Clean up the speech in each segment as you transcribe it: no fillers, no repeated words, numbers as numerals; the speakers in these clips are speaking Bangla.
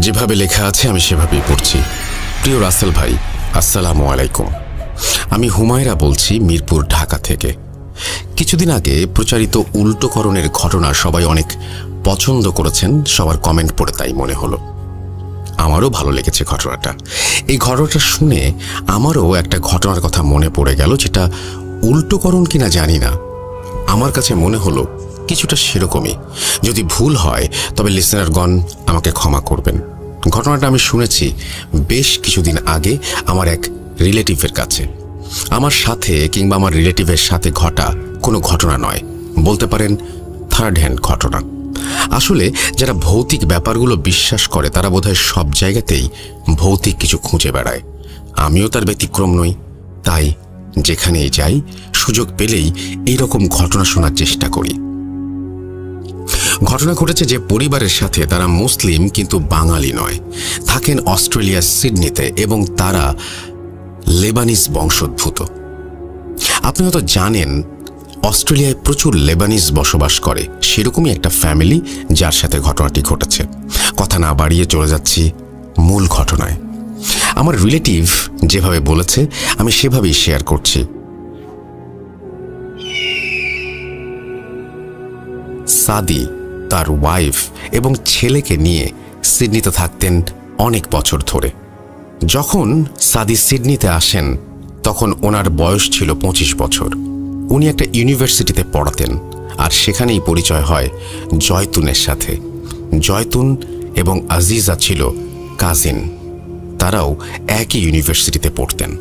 যেভাবে লেখা আছে আমি সেভাবেই পড়ছি। প্রিয় রাসেল ভাই, আসসালামু আলাইকুম। আমি হুমায়রা বলছি, মিরপুর, ঢাকা থেকে। কিছুদিন আগে প্রচারিত উল্টোকরণের ঘটনা সবাই অনেক পছন্দ করেছেন। সবার কমেন্ট পড়ে তাই মনে হলো। আমারও ভালো লেগেছে ঘটনাটা। এই ঘটনাটা শুনে আমারও একটা ঘটনার কথা মনে পড়ে গেল, যেটা উল্টোকরণ কিনা জানি না, আমার কাছে মনে হলো কিছুটা সেরকমই। যদি ভুল হয় তবে লিসেনারগণ আমাকে ক্ষমা করবেন। ঘটনাটা আমি শুনেছি বেশ কিছুদিন আগে আমার এক রিলেটিভের কাছে। আমার সাথে কিংবা আমার রিলেটিভের সাথে ঘটা কোনো ঘটনা নয়, বলতে পারেন থার্ড হ্যান্ড ঘটনা। আসলে যারা ভৌতিক ব্যাপারগুলো বিশ্বাস করে তারা বোধহয় সব জায়গাতেই ভৌতিক কিছু খুঁজে বেড়ায়। আমিও তার ব্যতিক্রম নই। তাই যেখানেই যাই, সুযোগ পেলেই এইরকম ঘটনা শোনার চেষ্টা করি। ঘটনা ঘটেছে যে পরিবারের সাথে, তারা মুসলিম কিন্তু বাঙালি নয়, থাকেন অস্ট্রেলিয়ার সিডনিতে এবং তারা লেবানিজ বংশোদ্ভূত। আপনি হয়তো জানেন অস্ট্রেলিয়ায় প্রচুর লেবানিজ বসবাস করে। সেরকমই একটা ফ্যামিলি যার সাথে ঘটনাটি ঘটেছে। কথা না বাড়িয়ে চলে যাচ্ছি মূল ঘটনায়। আমার রিলেটিভ যেভাবে বলেছে আমি সেভাবেই শেয়ার করছি। সাদি তার ওয়াইফ এবং ছেলেকে নিয়ে সিডনিতে থাকতেন অনেক বছর ধরে। যখন সাদি সিডনিতে আসেন তখন ওনার বয়স ছিল 25 বছর। উনি একটা ইউনিভার্সিটিতে পড়াতেন, আর সেখানেই পরিচয় হয় জয়তুনের সাথে। জয়তুন এবং আজিজা ছিল কাজিন, তারাও একই ইউনিভার্সিটিতে পড়তেন।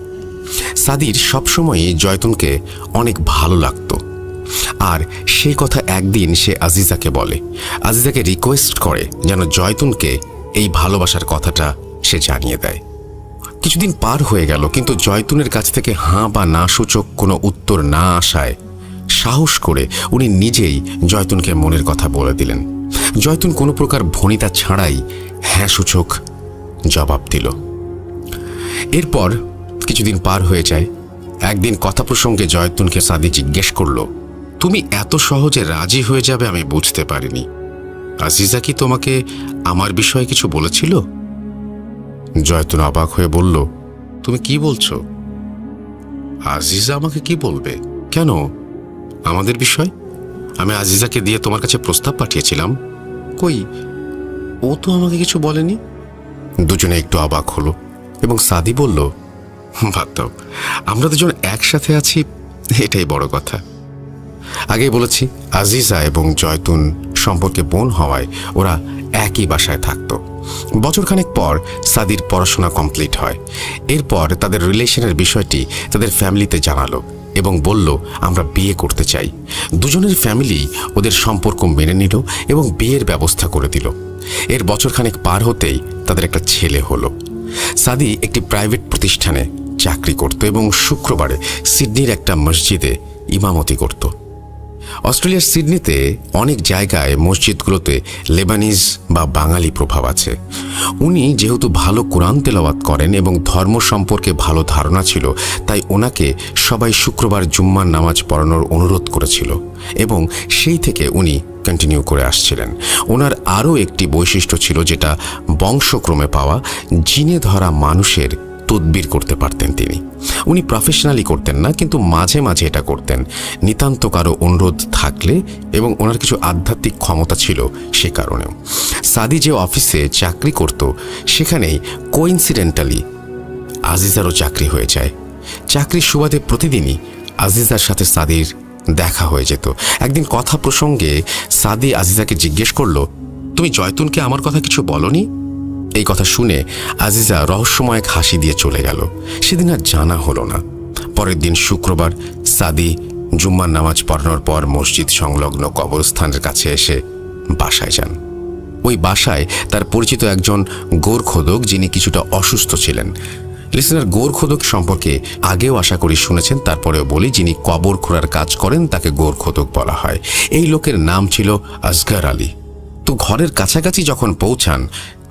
সাদির সবসময়ই জয়তুনকে অনেক ভালো লাগতো, আর সেই কথা একদিন সে আজিজাকে বলে। আজিজাকে রিকোয়েস্ট করে যেন জয়তুনকে এই ভালোবাসার কথাটা সে জানিয়ে দেয়। কিছুদিন পার হয়ে গেল, কিন্তু জয়তুনের কাছ থেকে হাঁ বা না সূচক কোনো উত্তর না আসায় সাহস করে উনি নিজেই জয়তুনকে মনের কথা বলে দিলেন। জয়তুন কোনো প্রকার ভনিতা ছাড়াই হ্যাঁ সূচক জবাব দিল। এরপর কিছুদিন পার হয়ে যায়। একদিন কথা প্রসঙ্গে জয়তুনকে সাদি জিজ্ঞেস করল, তুমি এত সহজে রাজি হয়ে যাবে আমি বুঝতে পারিনি। আজিজা কি তোমাকে আমার বিষয়ে কিছু বলেছিল? জয়তুন অবাক হয়ে বলল, তুমি কি বলছো? আজিজা আমাকে কি বলবে? কেন? আমাদের বিষয়? আমি আজিজাকে দিয়ে তোমার কাছে প্রস্তাব পাঠিয়েছিলাম। কই, ও তো আমাকে কিছু বলেনি। দুজনে একটু অবাক হলো এবং সাদি বলল, বাদ দাও, আমরা দুজন একসাথে আছি, এটাই বড় কথা। আগেই বলেছি আজিজা এবং জয়তুন সম্পর্কে বোন হওয়ায় ওরা একই বাসায় থাকতো। বছরখানেক পর সাদির পড়াশোনা কমপ্লিট হয়। এরপর তাদের রিলেশনের বিষয়টি তাদের ফ্যামিলিতে জানালো এবং বলল, আমরা বিয়ে করতে চাই। দুজনের ফ্যামিলি ওদের সম্পর্ক মেনে নিল এবং বিয়ের ব্যবস্থা করে দিল। এর বছরখানেক পার হতেই তাদের একটা ছেলে হলো। সাদি একটি প্রাইভেট প্রতিষ্ঠানে চাকরি করত এবং শুক্রবারে সিডনির একটা মসজিদে ইমামতি করত। অস্ট্রেলিয়ার সিডনিতে অনেক জায়গায় মসজিদগুলোতে লেবানিজ বা বাঙালি প্রভাব আছে। উনি যেহেতু ভালো কোরআন তেলাওয়াত করেন এবং ধর্ম সম্পর্কে ভালো ধারণা ছিল, তাই ওনাকে সবাই শুক্রবার জুম্মার নামাজ পড়ানোর অনুরোধ করেছিল এবং সেই থেকে উনি কন্টিনিউ করে আসছিলেন। ওনার আরও একটি বৈশিষ্ট্য ছিল, যেটা বংশক্রমে পাওয়া। জিনে ধরা মানুষের তদবির করতে পারতেন তিনি। উনি প্রফেশনালি করতেন না, কিন্তু মাঝে মাঝে এটা করতেন নিতান্ত কারো অনুরোধ থাকলে, এবং ওনার কিছু আধ্যাত্মিক ক্ষমতা ছিল সে কারণেও। সাদি যে অফিসে চাকরি করত সেখানেই কোইন্সিডেন্টালি আজিজারও চাকরি হয়ে যায়। চাকরির সুবাদে প্রতিদিনই আজিজার সাথে সাদির দেখা হয়ে যেত। একদিন কথা প্রসঙ্গে সাদি আজিজাকে জিজ্ঞেস করলো, তুমি জয়তুনকে আমার কথা কিছু বলনি? এই কথা শুনে আজিজা রহস্যময় এক হাসি দিয়ে চলে গেল। সেদিন আর জানা হলো না। পরের দিন শুক্রবার সাদি জুম্মার নামাজ পড়ানোর পর মসজিদ সংলগ্ন কবরস্থানের কাছে এসে বাসায় যান। ওই বাসায় তার পরিচিত একজন গোরখোদক, যিনি কিছুটা অসুস্থ ছিলেন। লিসেনার গোরখোদক সম্পর্কে আগেও আশা করি শুনেছেন, তারপরেও বলি, যিনি কবর খোঁড়ার কাজ করেন তাকে গোরখোদক বলা হয়। এই লোকের নাম ছিল আসগর আলী। তো ঘরের কাছাকাছি যখন পৌঁছান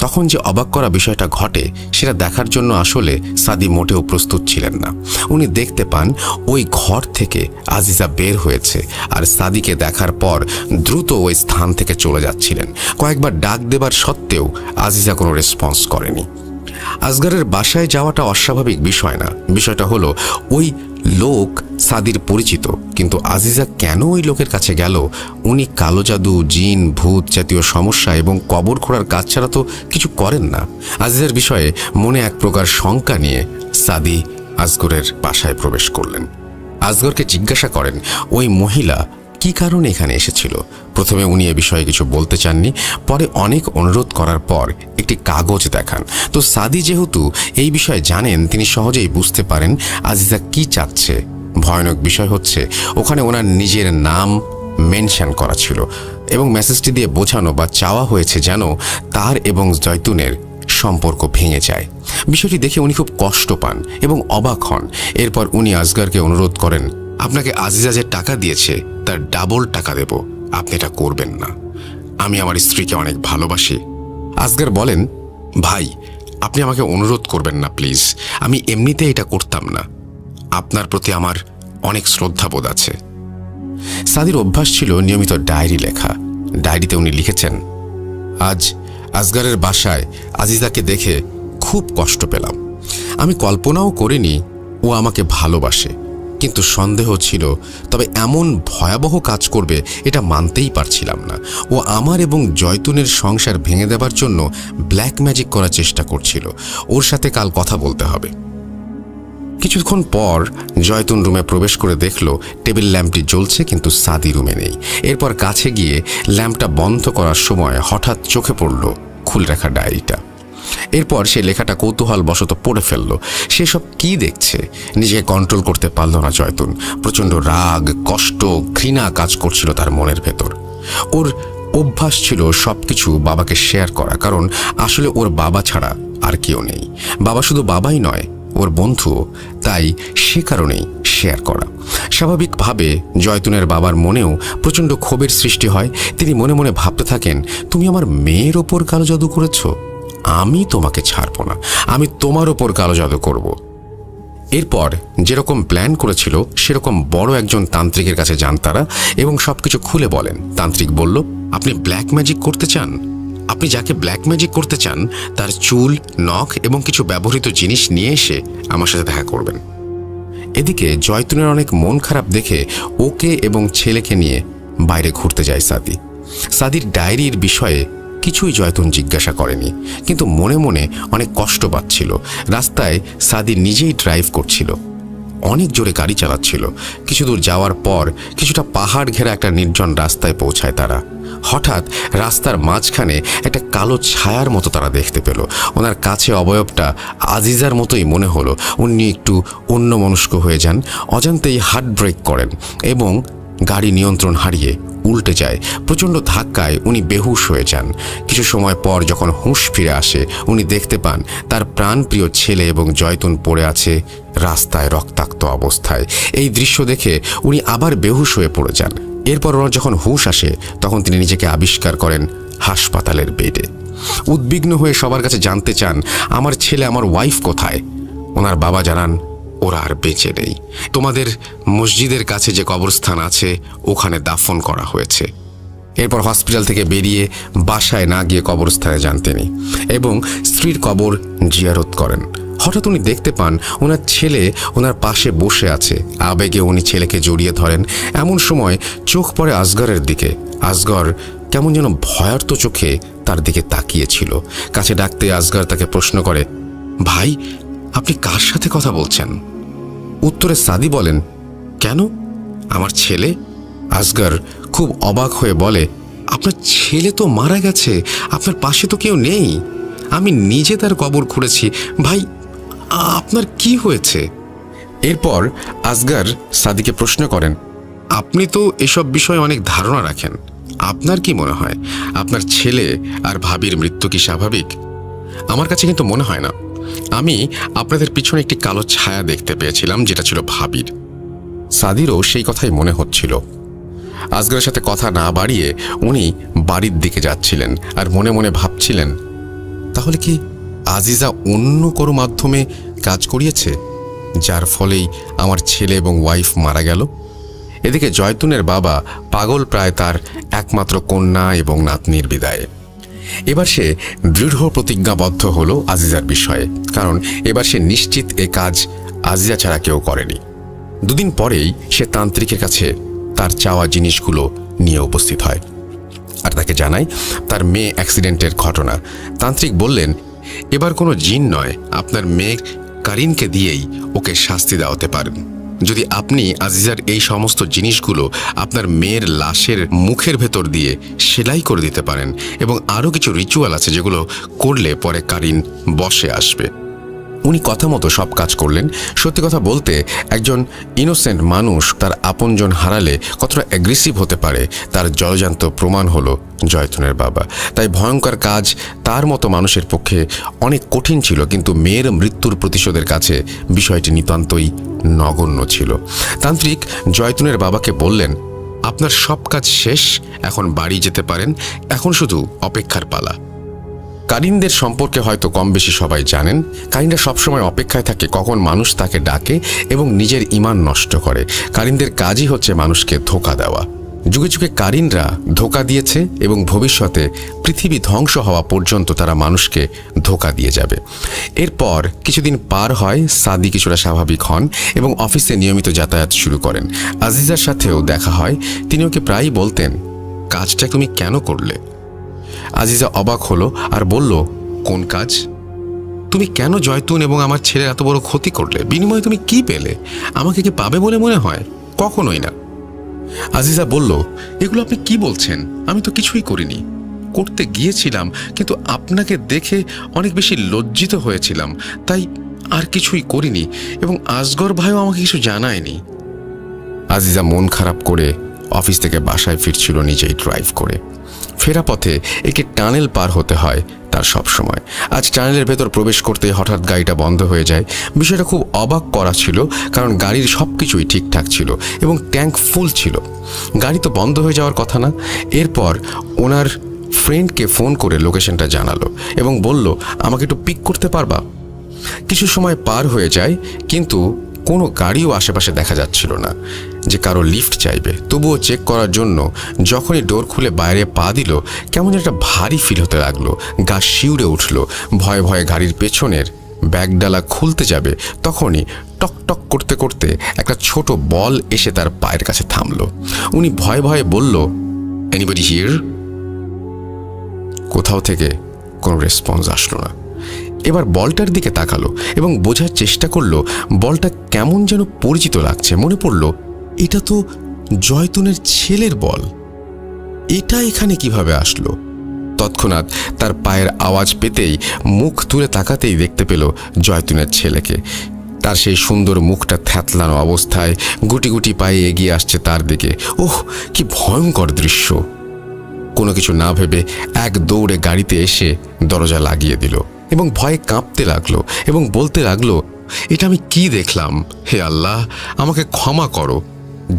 তখন যে অবাক করা বিষয়টা ঘটে সেটা দেখার জন্য আসলে সাদি মোটেও প্রস্তুত ছিলেন না। উনি দেখতে পান ওই ঘর থেকে আজিজা বের হয়েছে আর সাদিকে দেখার পর দ্রুত ওই স্থান থেকে চলে যাচ্ছিলেন। কয়েকবার ডাক দেবার সত্ত্বেও আজিজা কোনো রেসপন্স করেনি। আসগরের বাসায় যাওয়াটা অস্বাভাবিক বিষয় না, বিষয়টা হলো ওই লোক সাদির পরিচিত, কিন্তু আজিজা কেন ওই লোকের কাছে গেল? উনি কালো জাদু, জিন, ভূত জাতীয় সমস্যা এবং কবর খোঁড়ার কাজ ছাড়া তো কিছু করেন না। আজিজার বিষয়ে মনে এক প্রকার শঙ্কা নিয়ে সাদি আসগরের বাসায় প্রবেশ করলেন। আসগরকে জিজ্ঞাসা করেন ওই মহিলা কি কারণে এখানে এসেছিল। প্রথমে উনি এ বিষয়ে কিছু বলতে চাননি, পরে অনেক অনুরোধ করার পর একটি কাগজ দেখান। তো সাদি যেহেতু এই বিষয়ে জানেন, তিনি সহজেই বুঝতে পারেন আজিজা কি চাচ্ছে। ভয়ানক বিষয় হচ্ছে ওখানে ওনার নিজের নাম মেনশন করা ছিল এবং মেসেজটি দিয়ে বোঝানো বা চাওয়া হয়েছে যেন তার এবং জয়তুনের সম্পর্ক ভেঙে যায়। বিষয়টি দেখে উনি খুব কষ্ট পান এবং অবাক হন। এরপর উনি আসগরকে অনুরোধ করেন, আপনাকে আজিজা যে টাকা দিয়েছে তার ডাবল টাকা দেব, আপনি এটা করবেন না। আমি আমার স্ত্রীকে অনেক ভালোবাসি। আসগর বলেন, ভাই আপনি আমাকে অনুরোধ করবেন না প্লিজ, আমি এমনিতে এটা করতাম না। আপনার প্রতি আমার অনেক শ্রদ্ধাবোধ আছে। সাদির অভ্যাস ছিল নিয়মিত ডায়েরি লেখা। ডায়েরিতে উনি লিখেছেন, আজ আসগরের বাসায় আজিজাকে দেখে খুব কষ্ট পেলাম। আমি কল্পনাও করিনি ও আমাকে ভালোবাসে, কিন্তু সন্দেহ ছিল, তবে এমন ভয়াবহ কাজ করবে এটা মানতেই পারছিলাম না। ও আমার এবং জয়তুনের সংসার ভেঙে দেবার জন্য ব্ল্যাক ম্যাজিক করার চেষ্টা করছিল। ওর সাথে কাল কথা বলতে হবে। কিছুক্ষণ পর জয়তুন রুমে প্রবেশ করে দেখল টেবিল ল্যাম্পটি জ্বলছে, কিন্তু সাদি রুমে নেই। এরপর কাছে গিয়ে ল্যাম্পটা বন্ধ করার সময় হঠাৎ চোখে পড়ল খুলে রাখা ডায়েরিটা। এরপর সে লেখাটা কৌতূহল বশত পড়ে ফেলল। সেসব কি দেখছে নিজেকে কন্ট্রোল করতে পারল না জয়তুন। প্রচণ্ড রাগ, কষ্ট, ঘৃণা কাজ করছিল তার মনের ভেতর। ওর অভ্যাস ছিল সবকিছু বাবাকে শেয়ার করা, কারণ আসলে ওর বাবা ছাড়া আর কেউ নেই। বাবা শুধু বাবাই নয়, ওর বন্ধুও, তাই সে কারণেই শেয়ার করা। স্বাভাবিকভাবে জয়তুনের বাবার মনেও প্রচণ্ড ক্ষোভের সৃষ্টি হয়। তিনি মনে মনে ভাবতে থাকেন, তুমি আমার মেয়ের ওপর কালো জাদু করেছ, আমি তোমাকে ছাড়ব না, আমি তোমার ওপর কালো জাদু করব। এরপর যেরকম প্ল্যান করেছিল সেরকম বড় একজন তান্ত্রিকের কাছে যান তারা এবং সবকিছু খুলে বলেন। তান্ত্রিক বলল, আপনি ব্ল্যাক ম্যাজিক করতে চান? আপনি যাকে ব্ল্যাক ম্যাজিক করতে চান তার চুল, নখ এবং কিছু ব্যবহৃত জিনিস নিয়ে এসে আমার সাথে দেখা করবেন। এদিকে জয়তুনের অনেক মন খারাপ দেখে ওকে এবং ছেলেকে নিয়ে বাইরে ঘুরতে যায় সাদি। সাদির ডায়েরির বিষয়ে কিছুই জয়তুন জিজ্ঞাসা করেনি, কিন্তু মনে মনে অনেক কষ্ট পাচ্ছিল। রাস্তায় সাদি নিজেই ড্রাইভ করছিল, অনেক জোরে গাড়ি চালাচ্ছিল। কিছু দূর যাওয়ার পর কিছুটা পাহাড় ঘেরা একটা নির্জন রাস্তায় পৌঁছায় তারা। হঠাৎ রাস্তার মাঝখানে একটা কালো ছায়ার মতো তারা দেখতে পেল। ওনার কাছে অবয়বটা আজিজার মতোই মনে হলো। উনি একটু অন্যমনস্ক হয়ে যান, অজান্তেই হার্ট ব্রেক করেন এবং গাড়ি নিয়ন্ত্রণ হারিয়ে উল্টে যায়। প্রচণ্ড ধাক্কায় উনি বেহুশ হয়ে যান। কিছু সময় পর যখন হুঁশ ফিরে আসে, উনি দেখতে পান তার প্রাণপ্রিয় ছেলে এবং জয়তুন পড়ে আছে রাস্তায় রক্তাক্ত অবস্থায়। এই দৃশ্য দেখে উনি আবার বেহুশ হয়ে পড়ে যান। এরপর ওনার যখন হুঁশ আসে তখন তিনি নিজেকে আবিষ্কার করেন হাসপাতালের বেডে। উদ্বিগ্ন হয়ে সবার কাছে জানতে চান, আমার ছেলে, আমার ওয়াইফ কোথায়? ওনার বাবা জানান, ওরা আর বেঁচে নেই। তোমাদের মসজিদের কাছে যে কবরস্থান আছে ওখানে দাফন করা হয়েছে। এরপর হসপিটাল থেকে বেরিয়ে বাসায় না গিয়ে কবরস্থানে যান তিনি এবং স্ত্রীর কবর জিয়ারত করেন। হঠাৎ উনি দেখতে পান ওনার ছেলে ওনার পাশে বসে আছে। আবেগে উনি ছেলেকে জড়িয়ে ধরেন। এমন সময় চোখ পড়ে আসগরের দিকে। আসগর কেমন যেন ভয়ার্ত চোখে তার দিকে তাকিয়েছিল। কাছে ডাকতে আসগর তাকে প্রশ্ন করে, ভাই আপনি কার সাথে কথা বলছেন? উত্তরে সাদি বলেন, কেন, আমার ছেলে। আসগর খুব অবাক হয়ে বলে, আপনার ছেলে তো মারা গেছে, আপনার পাশে তো কেউ নেই। আমি নিজে তার কবর খুঁড়েছি। ভাই আপনার কি হয়েছে? এরপর আসগর সাদিকে প্রশ্ন করেন, আপনি তো এসব বিষয়ে অনেক ধারণা রাখেন, আপনার কি মনে হয় আপনার ছেলে আর ভাবির মৃত্যু কি স্বাভাবিক? আমার কাছে কিন্তু মনে হয় না। আমি আপনাদের পিছনে একটি কালো ছায়া দেখতে পেয়েছিলাম, যেটা ছিল ভাবির। সাদিরও সেই কথাই মনে হচ্ছিল। আসগরের সাথে কথা না বাড়িয়ে উনি বাড়ির দিকে যাচ্ছিলেন আর মনে মনে ভাবছিলেন, তাহলে কি আজিজা অন্য কোনো মাধ্যমে কাজ করিয়েছে, যার ফলেই আমার ছেলে এবং ওয়াইফ মারা গেল? এদিকে জয়তুনের বাবা পাগল প্রায় তার একমাত্র কন্যা এবং নাতনির বিদায়ে। এবার সে দৃঢ় প্রতিজ্ঞাবদ্ধ হলো আজিজার বিষয়ে, কারণ এবার সে নিশ্চিত এ কাজ আজিজা ছাড়া কেউ করেনি। দুদিন পরেই সে তান্ত্রিকের কাছে তার চাওয়া জিনিসগুলো নিয়ে উপস্থিত হয় আর তাকে জানায় তার মেয়ে অ্যাক্সিডেন্টের ঘটনা। তান্ত্রিক বললেন, এবার কোনো জিন নয়, আপনার মেয়ে কারিনকে দিয়েই ওকে শাস্তি দেওয়াতে পারেন। যদি আপনি আজিজার এই সমস্ত জিনিসগুলো আপনার মেয়ের লাশের মুখের ভেতর দিয়ে সেলাই করে দিতে পারেন, এবং আরও কিছু রিচুয়াল আছে যেগুলো করলে পরে কারিন বশে আসবে। উনি কথা মতো সব কাজ করলেন। সত্যি কথা বলতে, একজন ইনোসেন্ট মানুষ তার আপনজন হারালে কতটা অ্যাগ্রেসিভ হতে পারে তার জলজান্ত প্রমাণ হলো জয়তুনের বাবা। তাই ভয়ঙ্কর কাজ তার মতো মানুষের পক্ষে অনেক কঠিন ছিল, কিন্তু মেয়ের মৃত্যুর প্রতিশোধের কাছে বিষয়টি নিতান্তই নগণ্য ছিল। তান্ত্রিক জয়তুনের বাবাকে বললেন, আপনার সব কাজ শেষ, এখন বাড়ি যেতে পারেন, এখন শুধু অপেক্ষার পালা। কারিনদের সম্পর্কে হয়তো কম বেশি সবাই জানেন। কারিনরা সবসময় অপেক্ষায় থাকে কখন মানুষ তাকে ডাকে এবং নিজের ঈমান নষ্ট করে। কারিনদের কাজই হচ্ছে মানুষকে ধোঁকা দেওয়া। যুগে যুগে কারিনরা ধোঁকা দিয়েছে এবং ভবিষ্যতে পৃথিবী ধ্বংস হওয়া পর্যন্ত তারা মানুষকে ধোঁকা দিয়ে যাবে। এরপর কিছুদিন পার হয়, সাদি কিছুটা স্বাভাবিক হন এবং অফিসে নিয়মিত যাতায়াত শুরু করেন। আজিজার সাথেও দেখা হয়। তিনি ওকে প্রায়ই বলতেন, কাজটা তুমি কেন করলে? আজিজা অবাক হলো আর বলল, কোন কাজ? তুমি কেন জয়তুন এবং আমার ছেলের এত বড় ক্ষতি করলে? বিনিময়ে তুমি কি পেলে? আমাকে কি পাবে বলে মনে হয়? কখনোই না। আজিজা বলল, এগুলো আপনি কি বলছেন? আমি তো কিছুই করিনি। করতে গিয়েছিলাম, কিন্তু আপনাকে দেখে অনেক বেশি লজ্জিত হয়েছিলাম, তাই আর কিছুই করিনি, এবং আসগর ভাইও আমাকে কিছু জানায়নি। আজিজা মন খারাপ করে অফিস থেকে বাসায় ফিরছিল নিজেই ড্রাইভ করে। ফেরা পথে একটি টানেল পার হতে হয় তার সব সময়। আজ টানেলের ভেতর প্রবেশ করতে হঠাৎ গাড়িটা বন্ধ হয়ে যায়। বিষয়টা খুব অবাক করা ছিল, কারণ গাড়ির সব কিছুই ঠিকঠাক ছিল এবং ট্যাঙ্ক ফুল ছিল। গাড়ি তো বন্ধ হয়ে যাওয়ার কথা না। এরপর ওনার ফ্রেন্ডকে ফোন করে লোকেশনটা জানালো এবং বলল, আমাকে একটু পিক করতে পারবা? কিছু সময় পার হয়ে যায়, কিন্তু কোনো গাড়িও আশেপাশে দেখা যাচ্ছিল না যে কারো লিফট চাইবে। তবুও চেক করার জন্য যখনই ডোর খুলে বাইরে পা দিল, কেমন একটা ভারী ফিল হতে লাগলো। গা শিউরে উঠল। ভয়ে ভয়ে গাড়ির পেছনের ব্যাগডালা খুলতে যাবে, তখনই টক টক করতে করতে একটা ছোট বল এসে তার পায়ের কাছে থামলো। উনি ভয়ে ভয়ে বলল, এনিবডি হিয়ার? কোথাও থেকে কোনো রেসপন্স আসলো না। এবার বলটার দিকে তাকালো এবং বোঝার চেষ্টা করলো বলটা কেমন যেন পরিচিত লাগছে। মনে পড়ল, এটা তো জয়তুনের ছেলের বল। এটা এখানে কিভাবে আসলো? তৎক্ষণাৎ তার পায়ের আওয়াজ পেতেই মুখ তুলে তাকাতেই দেখতে পেল জয়তুনের ছেলেকে। তার সেই সুন্দর মুখটা থ্যাতলানো অবস্থায় গুটি গুটি পায়ে এগিয়ে আসছে তার দিকে। ওহ, কি ভয়ঙ্কর দৃশ্য! কোনো কিছু না ভেবে এক দৌড়ে গাড়িতে এসে দরজা লাগিয়ে দিল এবং ভয়ে কাঁপতে লাগলো এবং বলতে লাগলো, এটা আমি কি দেখলাম? হে আল্লাহ, আমাকে ক্ষমা করো।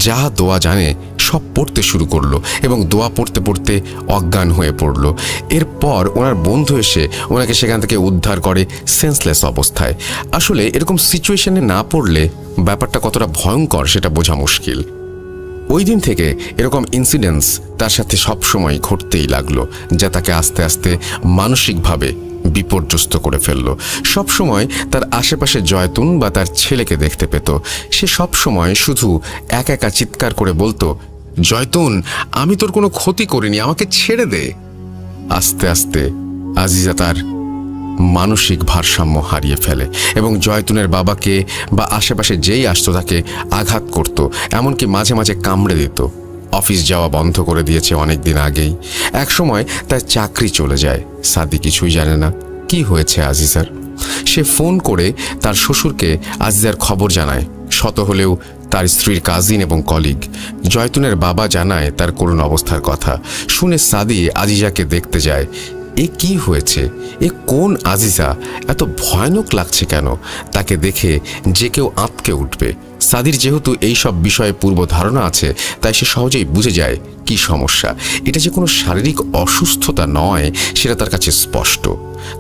যা দোয়া জানে সব পড়তে শুরু করলো এবং দোয়া পড়তে পড়তে অজ্ঞান হয়ে পড়ল। এরপর ওনার বন্ধু এসে ওনাকে সেখান থেকে উদ্ধার করে সেন্সলেস অবস্থায়। আসলে এরকম সিচুয়েশনে না পড়লে ব্যাপারটা কতটা ভয়ঙ্কর সেটা বোঝা মুশকিল। ওই দিন থেকে এরকম ইনসিডেন্টস তার সাথে সবসময় ঘটতেই লাগলো, যা তাকে আস্তে আস্তে মানসিকভাবে বিপর্যস্ত করে ফেলল। সবসময় তার আশেপাশে জয়তুন বা তার ছেলেকে দেখতে পেত। সে সবসময় শুধু একা একা চিৎকার করে বলতো, জয়তুন, আমি তোর কোনো ক্ষতি করিনি, আমাকে ছেড়ে দে। আস্তে আস্তে আজিজা তার মানসিক ভারসাম্য হারিয়ে ফেলে এবং জয়তুনের বাবাকে বা আশেপাশে যেই আসতো তাকে আঘাত করত, এমনকি মাঝে মাঝে কামড়ে দিত। অফিস যাওয়া বন্ধ করে দিয়েছে অনেক দিন আগেই। একসময় তার চাকরি চলে যায়। সাদি কিছুই জানে না কি হয়েছে আজিজার। সে ফোন করে তার শ্বশুরকে আজিজার খবর জানায়। শত হলেও তার স্ত্রীর কাজিন এবং কলিগ। জয়তুনের বাবা জানায় তার করুণ অবস্থার কথা। শুনে সাদি আজিজাকে দেখতে যায়। এ কি হয়েছে, এ কোন আজিজা, এত ভয়ানক লাগছে কেন? তাকে দেখে যে কেউ আঁতকে উঠবে। সাদির যেহেতু এই সব বিষয়ে পূর্ব ধারণা আছে, তাই সে সহজেই বুঝে যায় কি সমস্যা। এটা যে কোনো শারীরিক অসুস্থতা নয় সেটা তার কাছে স্পষ্ট।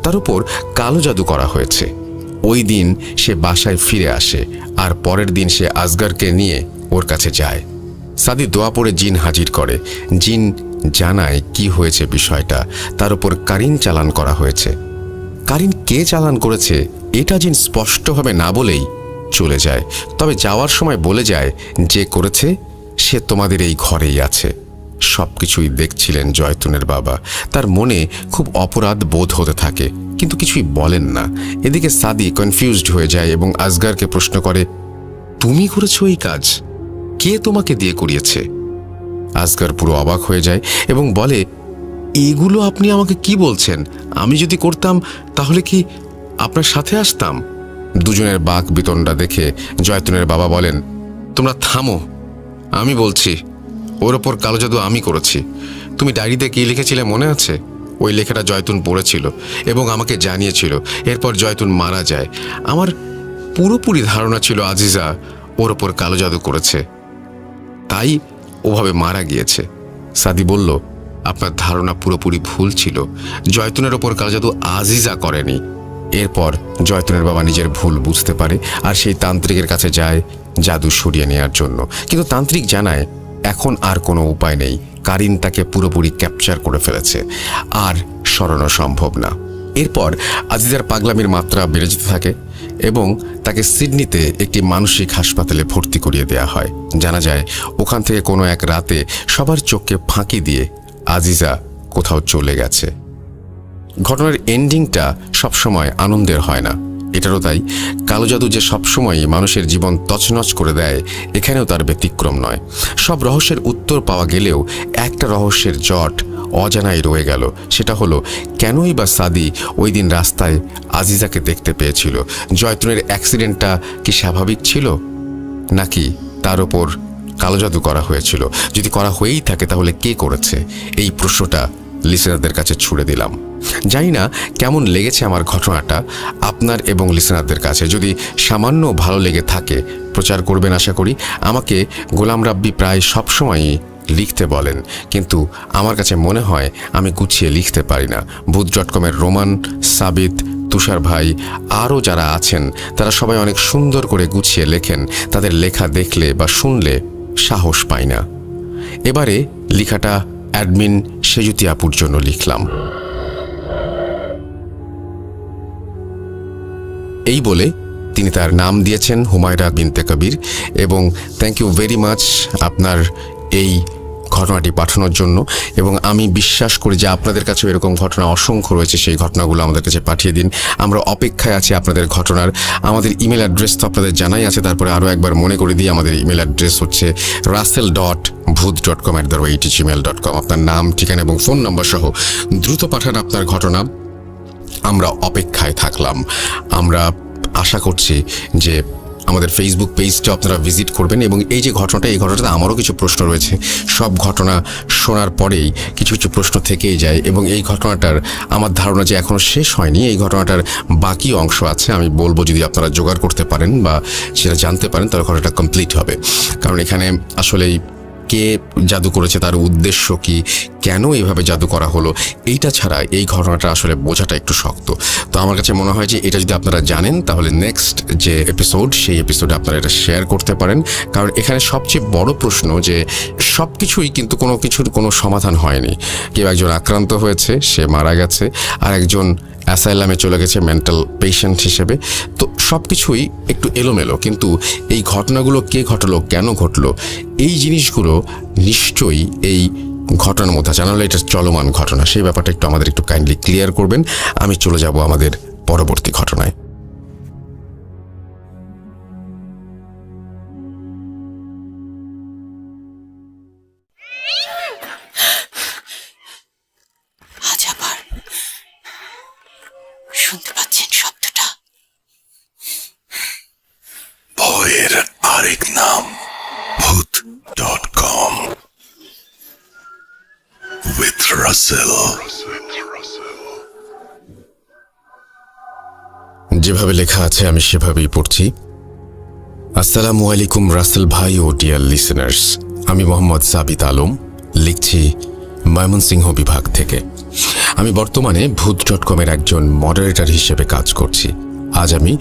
তার উপর কালো জাদু করা হয়েছে। ওই দিন সে বাসায় ফিরে আসে, আর পরের দিন সে আসগরকে নিয়ে ওর কাছে যায়। সাদি দোয়া পড়ে জিন হাজির করে। জিন জানায় কি হয়েছে বিষয়টা। তার উপর কারিন চালান করা হয়েছে। কারিন কে চালান করেছে এটা জিন স্পষ্টভাবে না বলেই চলে যায়। তবে যাওয়ার সময় বলে যায় যে করেছে সে তোমাদের এই ঘরেই আছে। সবকিছুই দেখছিলেন জয়তুনের বাবা। তার মনে খুব অপরাধ বোধ হতে থাকে, কিন্তু কিছুই বলেন না। এদিকে সাদি কনফিউজড হয়ে যায় এবং আসগরকে প্রশ্ন করে, তুমি করেছো এই কাজ? কে তোমাকে দিয়ে করিয়েছে? আসগর পুরো অবাক হয়ে যায় এবং বলে, এগুলো আপনি আমাকে কি বলছেন? আমি যদি করতাম তাহলে কি আপনার সাথে আসতাম? দুজনের বাক বিতণ্ডা দেখে জয়তুনের বাবা বলেন, তোমরা থামো, আমি বলছি। ওর ওপর কালো জাদু আমি করেছি। তুমি ডায়েরিতে কি লিখেছিলে মনে আছে? ওই লেখাটা জয়তুন পড়েছিল এবং আমাকে জানিয়েছিল। এরপর জয়তুন মারা যায়। আমার পুরোপুরি ধারণা ছিল আজিজা ওর ওপর কালো জাদু করেছে, তাই ওভাবে মারা গিয়েছে। সাদি বলল, আপনার ধারণা পুরোপুরি ভুল ছিল। জয়তুনের ওপর কালো জাদু আজিজা করেনি। এরপর জয়তুনের বাবা নিজের ভুল বুঝতে পারে আর সেই তান্ত্রিকের কাছে যায় জাদু সরিয়ে নেওয়ার জন্য। কিন্তু তান্ত্রিক জানায় এখন আর কোনো উপায় নেই। কারিন তাকে পুরোপুরি ক্যাপচার করে ফেলেছে, আর সরানো সম্ভব না। এরপর আজিজার পাগলামির মাত্রা বেড়ে যেতে থাকে এবং তাকে সিডনিতে একটি মানসিক হাসপাতালে ভর্তি করিয়ে দেওয়া হয়। জানা যায় ওখান থেকে কোনো এক রাতে সবার চোখকে ফাঁকি দিয়ে আজিজা কোথাও চলে গেছে। ঘটনার এন্ডিংটা সবসময় আনন্দের হয় না। এটারও তাই। কালো জাদু যে সবসময় মানুষের জীবন তছনছ করে দেয়, এখানেও তার ব্যতিক্রম নয়। সব রহস্যের উত্তর পাওয়া গেলেও একটা রহস্যের জট অজানাই রয়ে গেল। সেটা হলো, কেনই বা সাদি ওই দিন রাস্তায় আজিজাকে দেখতে পেয়েছিল? জয়তুনের অ্যাক্সিডেন্টটা কি স্বাভাবিক ছিল, নাকি তার ওপর কালো জাদু করা হয়েছিল? যদি করা হয়েই থাকে তাহলে কে করেছে? এই প্রশ্নটা লিসেনারদের কাছে ছুড়ে দিলাম। জানি না কেমন লেগেছে আমার ঘটনাটা আপনার এবং লিসেনারদের কাছে। যদি সামান্য ভালো লেগে থাকে প্রচার করবেন আশা করি। আমাকে গোলাম রাব্বি প্রায় সবসময়ই লিখতে বলেন, কিন্তু আমার কাছে মনে হয় আমি গুছিয়ে লিখতে পারি না। ভূত.com-এর রোমান, সাবিত, তুষার ভাই আরও যারা আছেন তারা সবাই অনেক সুন্দর করে গুছিয়ে লেখেন। তাদের লেখা দেখলে বা শুনলে সাহস পাই না। এবারে লেখাটা অ্যাডমিন সেজুতি আপুর জন্য লিখলাম। এই বলে তিনি তার নাম দিয়েছেন হুমায়রা বিনতে কবির, এবং থ্যাংক ইউ ভেরি মাচ আপনার এই ঘটনাটি পাঠানোর জন্য। এবং আমি বিশ্বাস করি যে আপনাদের কাছেও এরকম ঘটনা অসংখ্য রয়েছে। সেই ঘটনাগুলো আমাদের কাছে পাঠিয়ে দিন। আমরা অপেক্ষায় আছি আপনাদের ঘটনার। আমাদের ইমেল অ্যাড্রেস তো আপনাদের জানাই আছে, তারপরে আরও একবার মনে করে দিই, আমাদের ইমেল অ্যাড্রেস হচ্ছে russell.booth.com@gmail.com। আপনার নাম, ঠিকানা এবং ফোন নম্বর সহ দ্রুত পাঠান আপনার ঘটনা। আমরা অপেক্ষায় থাকলাম। আমরা আশা করছি যে আমাদের ফেসবুক পেজটা আপনারা ভিজিট করবেন। এবং এই যে ঘটনাটা, এই ঘটনাটাতে আমারও কিছু প্রশ্ন রয়েছে। সব ঘটনা শোনার পরেই কিছু কিছু প্রশ্ন থেকেই যায়, এবং এই ঘটনাটার আমার ধারণা যে এখনও শেষ হয়নি। এই ঘটনাটার বাকি অংশ আছে, আমি বলবো যদি আপনারা জোগাড় করতে পারেন বা সেটা জানতে পারেন তাহলে ঘটনাটা কমপ্লিট হবে। কারণ এখানে আসলেই কে জাদু করেছে, তার উদ্দেশ্য কি, কেন এইভাবে জাদু করা হলো, এইটা ছাড়া এই ঘটনাটা আসলে বোঝাটা একটু শক্ত। তো আমার কাছে মনে হয় যে এটা যদি আপনারা জানেন তাহলে নেক্সট যে এপিসোড, সেই এপিসোডে আপনারা এটা শেয়ার করতে পারেন। কারণ এখানে সবচেয়ে বড় প্রশ্ন যে সব কিছুই কিন্তু কোনো কিছুর কোনো সমাধান হয়নি। কেউ একজন আক্রান্ত হয়েছে, সে মারা গেছে, আর একজন অ্যাসাইলামে চলে গেছে মেন্টাল পেশেন্ট হিসেবে। তো সব কিছুই একটু এলোমেলো, কিন্তু এই ঘটনাগুলো কে ঘটলো, কেন ঘটলো, এই জিনিসগুলো নিশ্চয়ই এই ঘটনার মধ্যে জানালে এটা চলমান ঘটনা, সেই ব্যাপারটা একটু আমাদের একটু কাইন্ডলি ক্লিয়ার করবেন। আমি চলে যাব আমাদের পরবর্তী ঘটনায়। আজ আবার শুনতে পাচ্ছেন শব্দটা? ভয়ের আরেক নাম ভূত.com with Russell. যেভাবে লেখা আছে আমি সেভাবেই পড়ছি। আসসালামু আলাইকুম রাসেল ভাই ও ডিয়ার লিসেনার্স, আমি মোহাম্মদ সাবিত আলম, লিখছি ময়মনসিংহ বিভাগ থেকে। আমি বর্তমানে ভূত.com-এর একজন মডারেটর হিসেবে কাজ করছি। আজ আমি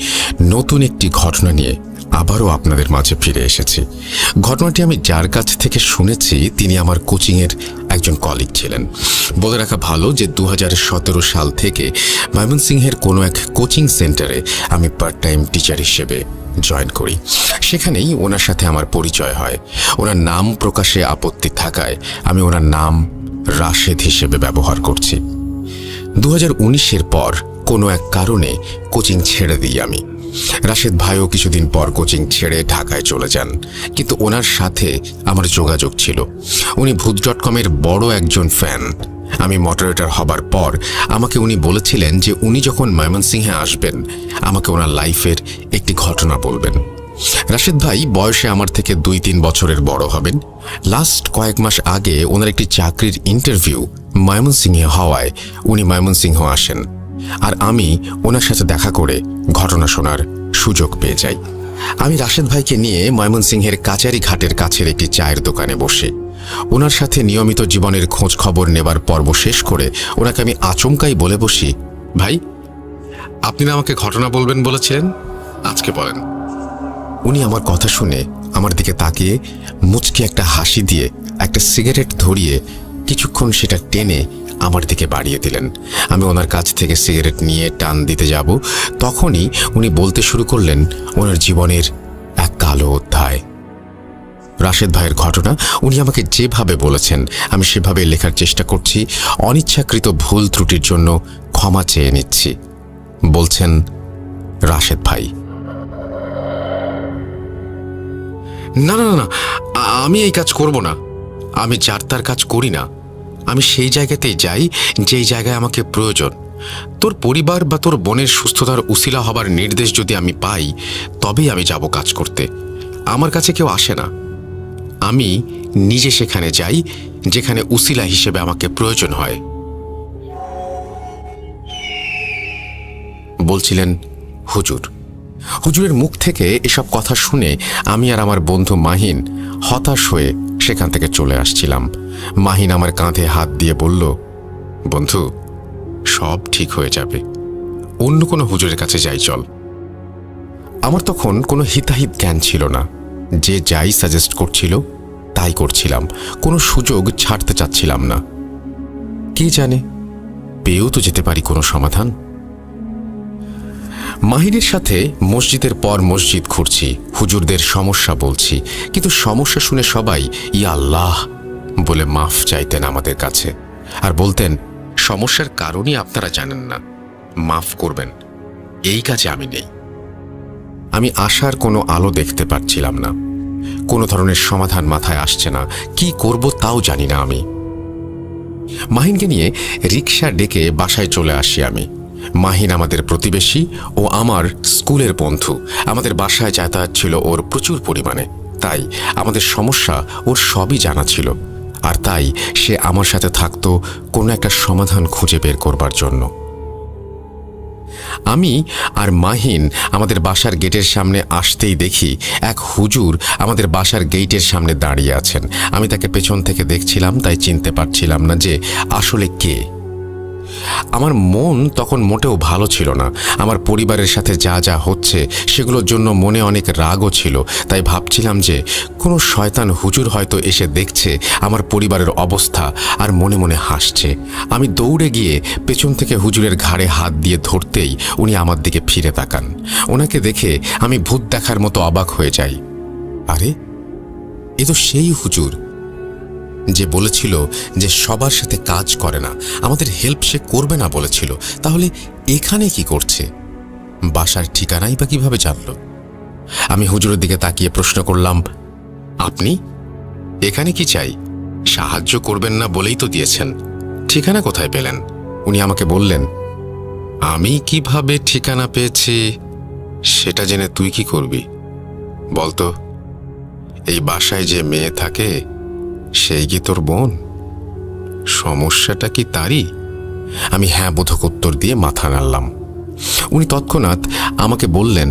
নতুন একটি ঘটনা নিয়ে আবারও আপনাদের মাঝে ফিরে এসেছি। ঘটনাটি আমি যার কাছ থেকে শুনেছি তিনি আমার কোচিংয়ের একজন কলিগ ছিলেন। বলে রাখা ভালো যে 2017 সাল থেকে ময়মনসিংহের কোনো এক কোচিং সেন্টারে আমি পার্ট টাইম টিচার হিসেবে জয়েন করি। সেখানেই ওনার সাথে আমার পরিচয় হয়। ওনার নাম প্রকাশে আপত্তি থাকায় আমি ওনার নাম রাশেদ হিসেবে ব্যবহার করছি। 2019-এর পর কোনো এক কারণে কোচিং ছেড়ে দিই আমি। রাশেদ ভাইও কিছুদিন পর কোচিং ছেড়ে ঢাকায় চলে যান, কিন্তু ওনার সাথে আমার যোগাযোগ ছিল। উনি ভূত.com-এর বড় একজন ফ্যান। আমি মডারেটর হবার পর আমাকে উনি বলেছিলেন যে উনি যখন ময়মনসিংহে আসবেন আমাকে ওনার লাইফের একটি ঘটনা বলবেন। রাশেদ ভাই বয়সে আমার থেকে 2-3 বছরের বড় হবেন। লাস্ট কয়েক মাস আগে ওনার একটি চাকরির ইন্টারভিউ ময়মনসিংহে হওয়ায় উনি ময়মনসিংহ আসেন, আর আমি ওনার সাথে দেখা করে ঘটনা শোনার সুযোগ পেয়ে যাই। আমি রাশেদ ভাইকে নিয়ে ময়মনসিংহের কাচারি ঘাটের কাছের একটি চায়ের দোকানে বসে ওনার সাথে নিয়মিত জীবনের খোঁজ খবর নেবার পর্ব শেষ করে ওনাকে আমি আচমকাই বলে বসি, ভাই, আপনি না আমাকে ঘটনা বলবেন বলেছিলেন, আজকে বলেন। উনি আমার কথা শুনে আমার দিকে তাকিয়ে মুচকি একটা হাসি দিয়ে একটা সিগারেট ধরিয়ে কিছুক্ষণ সেটা টেনে আমার দিকে বাড়িয়ে দিলেন। আমি ওনার কাছ থেকে সিগারেট নিয়ে টান দিতে যাব, তখনই উনি বলতে শুরু করলেন ওনার জীবনের এক কালো অধ্যায়। রাশেদ ভাইয়ের ঘটনা উনি আমাকে যেভাবে বলেছেন আমি সেভাবে লেখার চেষ্টা করছি। অনিচ্ছাকৃত ভুল ত্রুটির জন্য ক্ষমা চেয়ে নিচ্ছি। বলছেন রাশেদ ভাই। না না না, আমি এই কাজ করব না। আমি যার তার কাজ করি না। আমি সেই জায়গাতেই যাই যেই জায়গায় আমাকে প্রয়োজন। তোর পরিবার বা তোর বোনের সুস্থতার উসিলা হবার নির্দেশ যদি আমি পাই তবেই আমি যাব কাজ করতে। আমার কাছে কেউ আসে না, আমি নিজে সেখানে যাই যেখানে উসিলা হিসেবে আমাকে প্রয়োজন হয়। বলছিলেন হুজুর। হুজুরের মুখ থেকে এসব কথা শুনে আমি আর আমার বন্ধু মাহিন হতাশ হয়ে সেখান থেকে চলে আসছিলাম। মাহিন আমার কাঁধে হাত দিয়ে বলল, বন্ধু, সব ঠিক হয়ে যাবে, অন্য কোনো হুজুরের কাছে যাই চল। আমার তখন কোনো হিতাহিত জ্ঞান ছিল না। যে যাই সাজেস্ট করছিল তাই করছিলাম, কোনো সুযোগ ছাড়তে চাচ্ছিলাম না। কে জানে, পেয়েও তো যেতে পারি কোনো সমাধান। মাহিনের সাথে মসজিদের পর মসজিদ ঘুরছি, হুজুরদের সমস্যা বলছি, কিন্তু সমস্যা শুনে সবাই ইয়া আল্লাহ বলে মাফ চাইতেন আমাদের কাছে, আর বলতেন সমস্যার কারণই আপনারা জানেন না, মাফ করবেন, এই কাজে আমি নেই। আমি আশার কোনো আলো দেখতে পাচ্ছিলাম না, কোনো ধরনের সমাধান মাথায় আসছে না, কি করব তাও জানি না আমি। মাহিনকে নিয়ে রিকশা ডেকে বাসায় চলে আসি আমি। মাহিন আমাদের প্রতিবেশী ও আমার স্কুলের বন্ধু। আমাদের বাসায় যাতায়াত ছিল ওর প্রচুর পরিমাণে, তাই আমাদের সমস্যা ওর সবই জানা ছিল, আর তাই সে আমার সাথে থাকতো কোনো একটা সমাধান খুঁজে বের করবার জন্য। আমি আর মাহিন আমাদের বাসার গেটের সামনে আসতেই দেখি এক হুজুর আমাদের বাসার গেটের সামনে দাঁড়িয়ে আছেন। আমি তাকে পেছন থেকে দেখছিলাম, তাই চিনতে পারছিলাম না যে আসলে কে। আমার মন তখন মোটেও ভালো ছিল না। আমার পরিবারের সাথে যা যা হচ্ছে সেগুলোর জন্য মনে অনেক রাগও ছিল, তাই ভাবছিলাম যে কোনো শয়তান হুজুর হয়তো এসে দেখছে আমার পরিবারের অবস্থা আর মনে মনে হাসছে। আমি দৌড়ে গিয়ে পেছন থেকে হুজুরের ঘাড়ে হাত দিয়ে ধরতেই উনি আমার দিকে ফিরে তাকান। ওনাকে দেখে আমি ভূত দেখার মতো অবাক হয়ে যাই। আরে, এ তো সেই হুজুর যে বলেছিল যে সবার সাথে কাজ করে না, আমাদের হেল্প সে করবে না বলেছিল। তাহলে এখানে কি করছে? বাসার ঠিকানাই বা কিভাবে জানলো? আমি হুজুরের দিকে তাকিয়ে প্রশ্ন করলাম, আপনি এখানে কি চাই? সাহায্য করবেন না বলেই তো দিয়েছেন, ঠিকানা কোথায় পেলেন? উনি আমাকে বললেন, আমি কিভাবে ঠিকানা পেয়েছি সেটা জেনে তুই কি করবি? বলতো, এই বাসায় যে মেয়ে থাকে সেই কি তোর বোন? সমস্যাটা কি তারই? আমি হ্যাঁ বোধক উত্তর দিয়ে মাথা নাড়লাম। উনি তৎক্ষণাৎ আমাকে বললেন,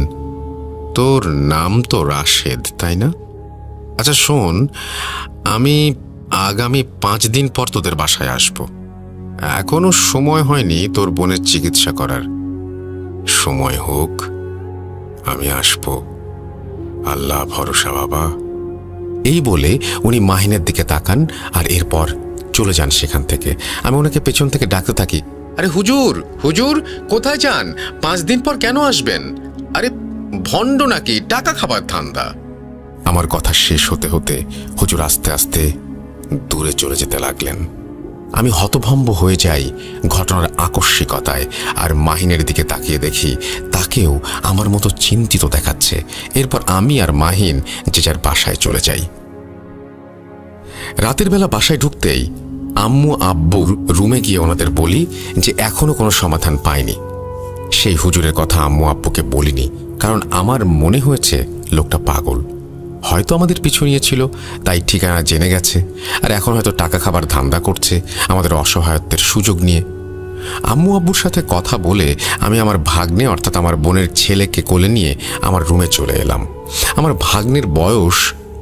তোর নাম তো রাশেদ, তাই না? আচ্ছা শোন, আমি আগামী 5 দিন পর তোদের বাসায় আসব। এখনো সময় হয়নি তোর বোনের চিকিৎসা করার। সময় হোক, আমি আসব। আল্লাহ ভরসা বাবা। এই বলে উনি মাহিনের দিকে তাকান আর এরপর চলে যান সেখান থেকে। আমি ওনাকে পেছন থেকে ডাকতে থাকি, আরে হুজুর, হুজুর কোথায় যান? 5 দিন পর কেন আসবেন? আরে ভণ্ড নাকি, টাকা খাবার ধান্দা। আমার কথা শেষ হতে হতে হুজুর আস্তে আস্তে দূরে চলে যেতে লাগলেন। আমি হতভম্ব হয়ে যাই ঘটনার আকস্মিকতায়, আর মাহিনের দিকে তাকিয়ে দেখি তাকেও আমার মতো চিন্তিত দেখাচ্ছে। এরপর আমি আর মাহিন যে যার বাসায় চলে যাই। রাতের বেলা বাসায় ঢুকতেই আম্মু আব্বুর রুমে গিয়ে ওনাদের বলি যে এখনো কোনো সমাধান পাইনি। সেই হুজুরের কথা আম্মু আব্বুকে বলিনি, কারণ আমার মনে হয়েছে লোকটা পাগল। হয়তো আমাদের পিছু নিয়েছিল, তাই ঠিকানা জেনে গেছে, আর এখন হয়তো টাকা খাবার ধান্দা করছে আমাদের অসহায়ত্বের সুযোগ নিয়ে। আম্মু আব্বুর সাথে কথা বলে আমি আমার ভাগ্নে অর্থাৎ আমার বোনের ছেলেকে কোলে নিয়ে আমার রুমে চলে এলাম। আমার ভাগ্নের বয়স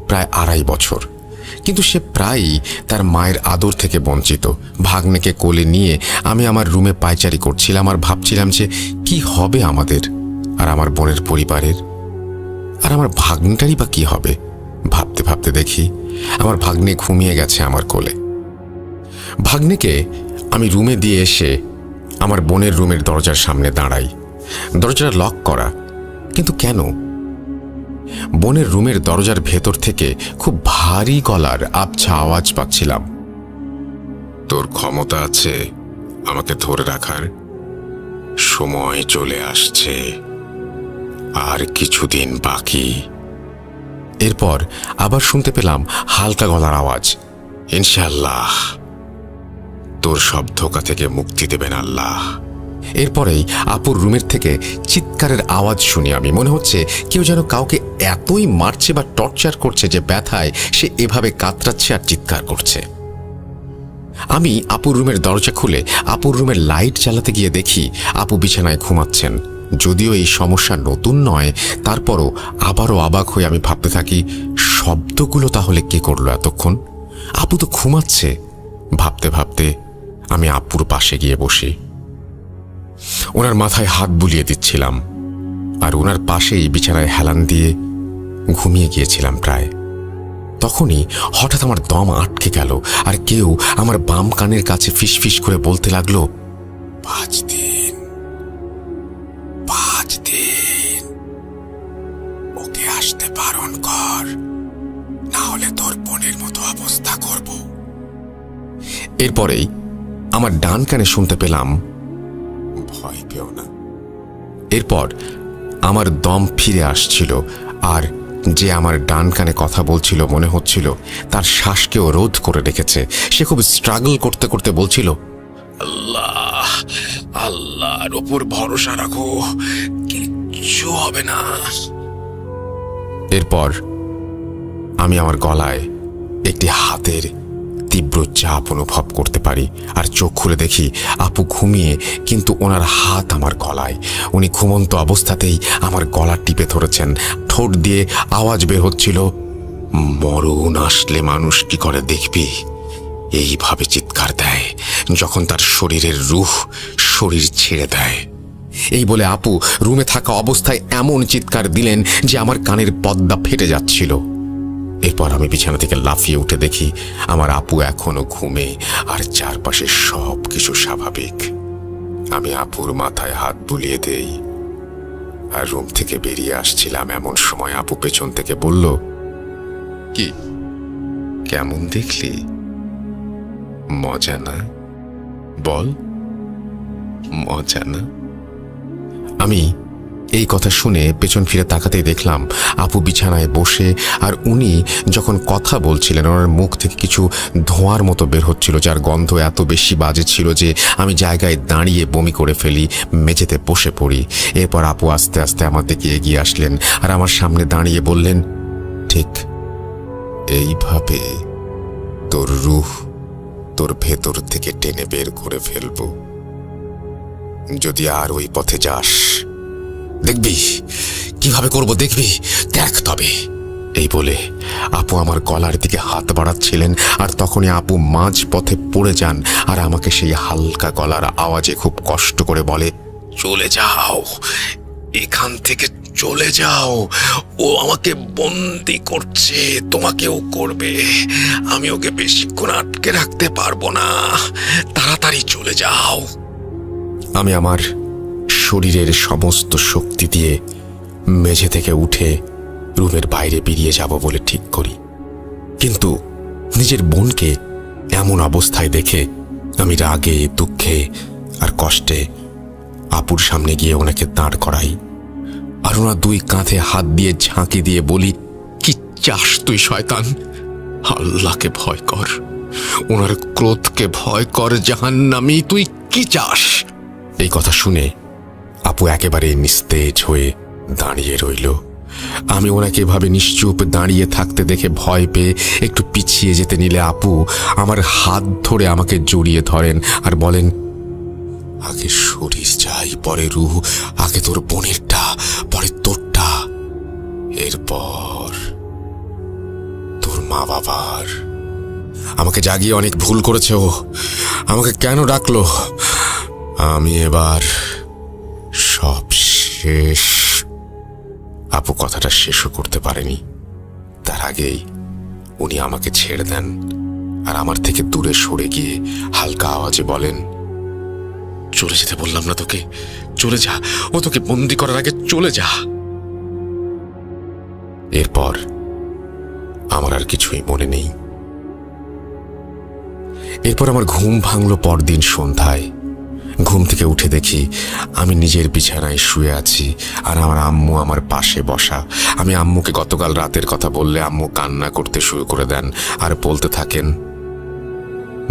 প্রায় 2.5 বছর, কিন্তু সে প্রায়ই তার মায়ের আদর থেকে বঞ্চিত। ভাগ্নেকে কোলে নিয়ে আমি আমার রুমে পায়চারি করছিলাম আর ভাবছিলাম যে কি হবে আমাদের আর আমার বোনের পরিবারের, আর আমার ভাগ্নেটারই বা কি হবে। ভাবতে ভাবতে দেখি আমার ভাগ্নে ঘুমিয়ে গেছে আমার কোলে। ভাগ্নেকে আমি রুমে দিয়ে এসে আমার বোনের রুমের দরজার সামনে দাঁড়াই। দরজাটা লক করা, কিন্তু কেন? বোনের রুমের দরজার ভেতর থেকে খুব ভারী গলার আবছা আওয়াজ পাচ্ছিলাম। তোর ক্ষমতা আছে আমাকে ধরে রাখার? সময় চলে আসছে, আর কিছুদিন বাকি। এরপর আবার শুনতে পেলাম হালকা গলার আওয়াজ, ইনশাআল্লাহ তোর সব ধোঁকা থেকে মুক্তি দেবেন আল্লাহ। এরপরেই আপুর রুমের থেকে চিৎকারের আওয়াজ শুনি আমি। মনে হচ্ছে কেউ যেন কাউকে এতই মারছে বা টর্চার করছে যে ব্যথায় সে এভাবে কাতরাচ্ছে আর চিৎকার করছে। আমি আপুর রুমের দরজা খুলে আপুর রুমের লাইট জ্বালাতে গিয়ে দেখি আপু বিছানায় ঘুমাচ্ছেন। যদিও এই সমস্যা নতুন নয়, তারপরও আবারও অবাক হয়ে আমি ভাবতে থাকি, শব্দগুলো তাহলে কে করলো এতক্ষণ? আপু তো ঘুমাচ্ছে। ভাবতে ভাবতে আমি আপুর পাশে গিয়ে বসি। ওনার মাথায় হাত বুলিয়ে দিচ্ছিলাম, আর ওনার পাশেই বিছানায় হেলান দিয়ে ঘুমিয়ে গিয়েছিলাম প্রায়। তখনই হঠাৎ আমার দম আটকে গেল, আর কেউ আমার বাম কানের কাছে ফিসফিস করে বলতে লাগলো, 5 দিন, 5 দিন ওকে আসতে বারণ কর, না হলে তোর বোনের মতো অবস্থা করব। এরপরেই আমার ডান কানে শুনতে পেলাম, ভয় পেও না। এরপর আমার দম ফিরে আসছিল, আর যে আমার ডান কানে কথা বলছিল মনে হচ্ছিল তার শ্বাসকেও রোধ করে রেখেছে। সে খুব স্ট্রাগল করতে করতে বলছিল, আল্লাহ, আল্লাহর ওপর ভরসা রাখো, কিচ্ছু হবে না। এরপর আমি আমার গলায় একটি হাতের তীব্র চাপ অনুভব করতে পারি, আর চোখ খুলে দেখি আপু ঘুমিয়ে, কিন্তু ওনার হাত আমার গলায়। উনি ঘুমন্ত অবস্থাতেই আমার গলা টিপে ধরেছেন। ঠোঁট দিয়ে আওয়াজ বের হচ্ছিল, মরণ আসলে মানুষ কি করে দেখবি, এইভাবে চিৎকার দেয় যখন তার শরীরের রূহ শরীর ছেড়ে দেয়। এই বলে আপু রুমে থাকা অবস্থায় এমন চিৎকার দিলেন যে আমার কানের পর্দা ফেটে যাচ্ছিল। এরপর আমি বিছানা থেকে লাফিয়ে উঠে দেখি আমার আপু এখনো ঘুমে, আর চারপাশে সব কিছু স্বাভাবিক। আমি আপুর মাথায় হাত বুলিয়ে দেই আর রুম থেকে বেরিয়ে আসছিলাম। এমন সময় আপু পেছন থেকে বলল, কি কেমন দেখলি? মজা না? বল, মজা না? আমি এই কথা শুনে পেছন ফিরে তাকাতেই দেখলাম আপু বিছানায় বসে, আর উনি যখন কথা বলছিলেন ওনার মুখ থেকে কিছু ধোঁয়ার মতো বের হচ্ছিল, যার গন্ধ এত বেশি বাজে ছিল যে আমি জায়গায় দাঁড়িয়ে বমি করে ফেলি, মেঝেতে বসে পড়ি। এরপর আপু আস্তে আস্তে আমার দিকে এগিয়ে আসলেন আর আমার সামনে দাঁড়িয়ে বললেন, ঠিক এইভাবে তোর রূহ তোর ভেতর থেকে টেনে বের করে ফেলবো। যদি আর ওই পথে যাস, দেখবি কিভাবে করব, দেখবি, দেখ তবে। এই বলে আপু আমার গলার দিকে হাত বাড়াচ্ছিলেন, আর তখনই আপু মাঝ পথে পড়ে যান, আর আমাকে সেই হালকা গলার আওয়াজে খুব কষ্ট করে বলে, চলে যাও, এখান থেকে চলে যাও, ও আমাকে বন্দি করছে, তোমাকেও করবে, আমি ওকে বেশিক্ষণ আটকে রাখতে পারবো না, তাড়াতাড়ি চলে যাও। আমি আমার শরীরের সমস্ত শক্তি দিয়ে মেঝে থেকে উঠে রুমের বাইরে বেরিয়ে যাব বলে ঠিক করি, কিন্তু নিজের বোনকে এমন অবস্থায় দেখে আমি রাগে, দুঃখে আর কষ্টে আপুর সামনে গিয়ে ওনাকে দাঁড় করাই, আর ওনার দুই কাঁধে হাত দিয়ে ঝাঁকি দিয়ে বলি, কি চাস তুই শয়তান? আল্লাহকে ভয় কর, ওনার ক্রোধকে ভয় কর, জাহান্নামী, তুই কি চাস? এই কথা শুনে আপু একেবারে নিস্তেজ হয়ে দাঁড়িয়ে রইল। আমি ওনাকে এভাবে নিশ্চুপ দাঁড়িয়ে থাকতে দেখে ভয় পেয়ে একটু পিছিয়ে যেতে নিলে আপু আমার হাত ধরে আমাকে জড়িয়ে ধরেন আর বলেন, আগে শরীর চাই, পরে রুহ, আগে তোর বোনেরটা, পরে তোরটা, এরপর তোর মা বাবার। আমাকে জাগিয়ে অনেক ভুল করেছে ও, আমাকে কেন ডাকলো? আমি এবার সব শেষ। আপু কথাটা শেষও করতে পারেনি, তার আগেই উনি আমাকে ছেড়ে দেন আর আমার থেকে দূরে সরে গিয়ে হালকা আওয়াজে বলেন, চলে যেতে বললাম না তোকে? চলে যা, ও তোকে বন্দি করার আগে চলে যা। এরপর আমার আর কিছুই মনে নেই। এরপর আমার ঘুম ভাঙল পরদিন সন্ধ্যায়। ঘুম থেকে উঠে দেখি আমি নিজের বিছানায় শুয়ে আছি, আর আমার আম্মু আমার পাশে বসা। আমি আম্মুকে গতকাল রাতের কথা বললে আম্মু কান্না করতে শুরু করে দেন আর বলতে থাকেন,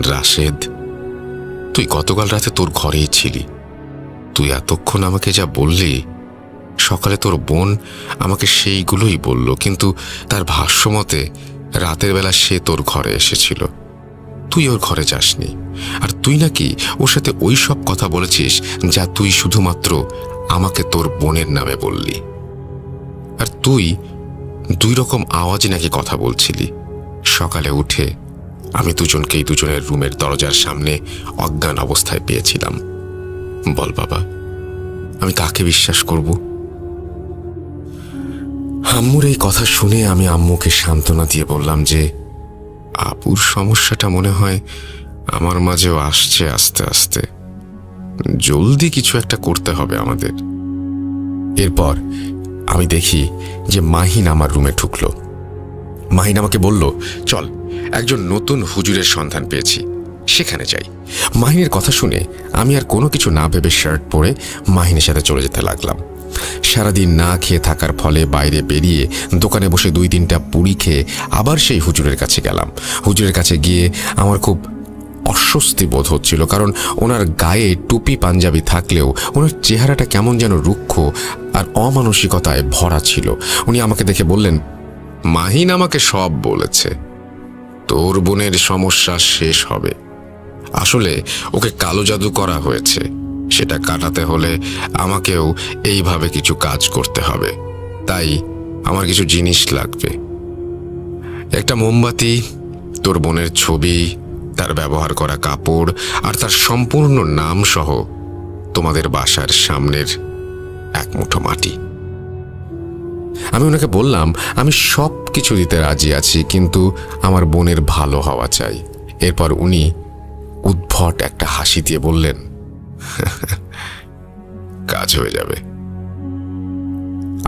রাশেদ, তুই গতকাল রাতে তোর ঘরেই ছিলি, তুই এতক্ষণ আমাকে যা বললি, সকালে তোর বোন আমাকে সেইগুলোই বলল, কিন্তু তার ভাষ্যমতে রাতের বেলা সে তোর ঘরে এসেছিল, তুই ওর ঘরে যাসনি, আর তুই নাকি ওর সাথে ওই সব কথা বলেছিস যা তুই শুধুমাত্র আমাকে তোর বোনের নামে বললি। আর তুই দুই রকম আওয়াজে নাকি কথা বলছিলি। সকালে উঠে আমি দুজনকেই দুজনের রুমের দরজার সামনে অজ্ঞান অবস্থায় পেয়েছিলাম। বল বাবা, আমি কাকে বিশ্বাস করব? আম্মুর এই কথা শুনে আমি আম্মুকে সান্ত্বনা দিয়ে বললাম যে আপুর সমস্যাটা মনে হয় আমার মাঝেও আসছে আস্তে আস্তে, জলদি কিছু একটা করতে হবে আমাদের। এরপর আমি দেখি যে মাহিন আমার রুমে ঢুকলো। মাহিন আমাকে বলল, চল, একজন নতুন হুজুরের সন্ধান পেয়েছি, সেখানে যাই। মাহিনের কথা শুনে আমি আর কোনো কিছু না ভেবে শার্ট পরে মাহিনের সাথে চলে যেতে লাগলাম। সারাদিন না খেয়ে থাকার ফলে বাইরে বেরিয়ে দোকানে বসে 2-3টা পুরি খেয়ে আবার সেই হুজুরের কাছে গেলাম। হুজুরের কাছে গিয়ে আমার খুব অস্বস্তি বোধ হচ্ছিল, কারণ ওনার গায়ে টুপি পাঞ্জাবি থাকলেও ওনার চেহারাটা কেমন যেন রুক্ষ আর অমানসিকতায় ভরা ছিল। উনি আমাকে দেখে বললেন, মাহিন আমাকে সব বলেছে, তোর বোনের সমস্যা শেষ হবে। আসলে ওকে কালো জাদু করা হয়েছে, সেটা কাটাতে হলে আমাকেও এইভাবে কিছু কাজ করতে হবে, তাই আমার কিছু জিনিস লাগবে। একটা মোমবাতি, তোর বোনের ছবি, তার ব্যবহার করা কাপড় আর তার সম্পূর্ণ নাম সহ তোমাদের বাসার সামনের এক মুঠো মাটি। আমি ওনাকে বললাম আমি সব কিছু দিতে রাজি আছি, কিন্তু আমার বোনের ভালো হওয়া চাই। এরপর উনি উদ্ভট একটা হাসি দিয়ে বললেন, কাজ হয়ে যাবে।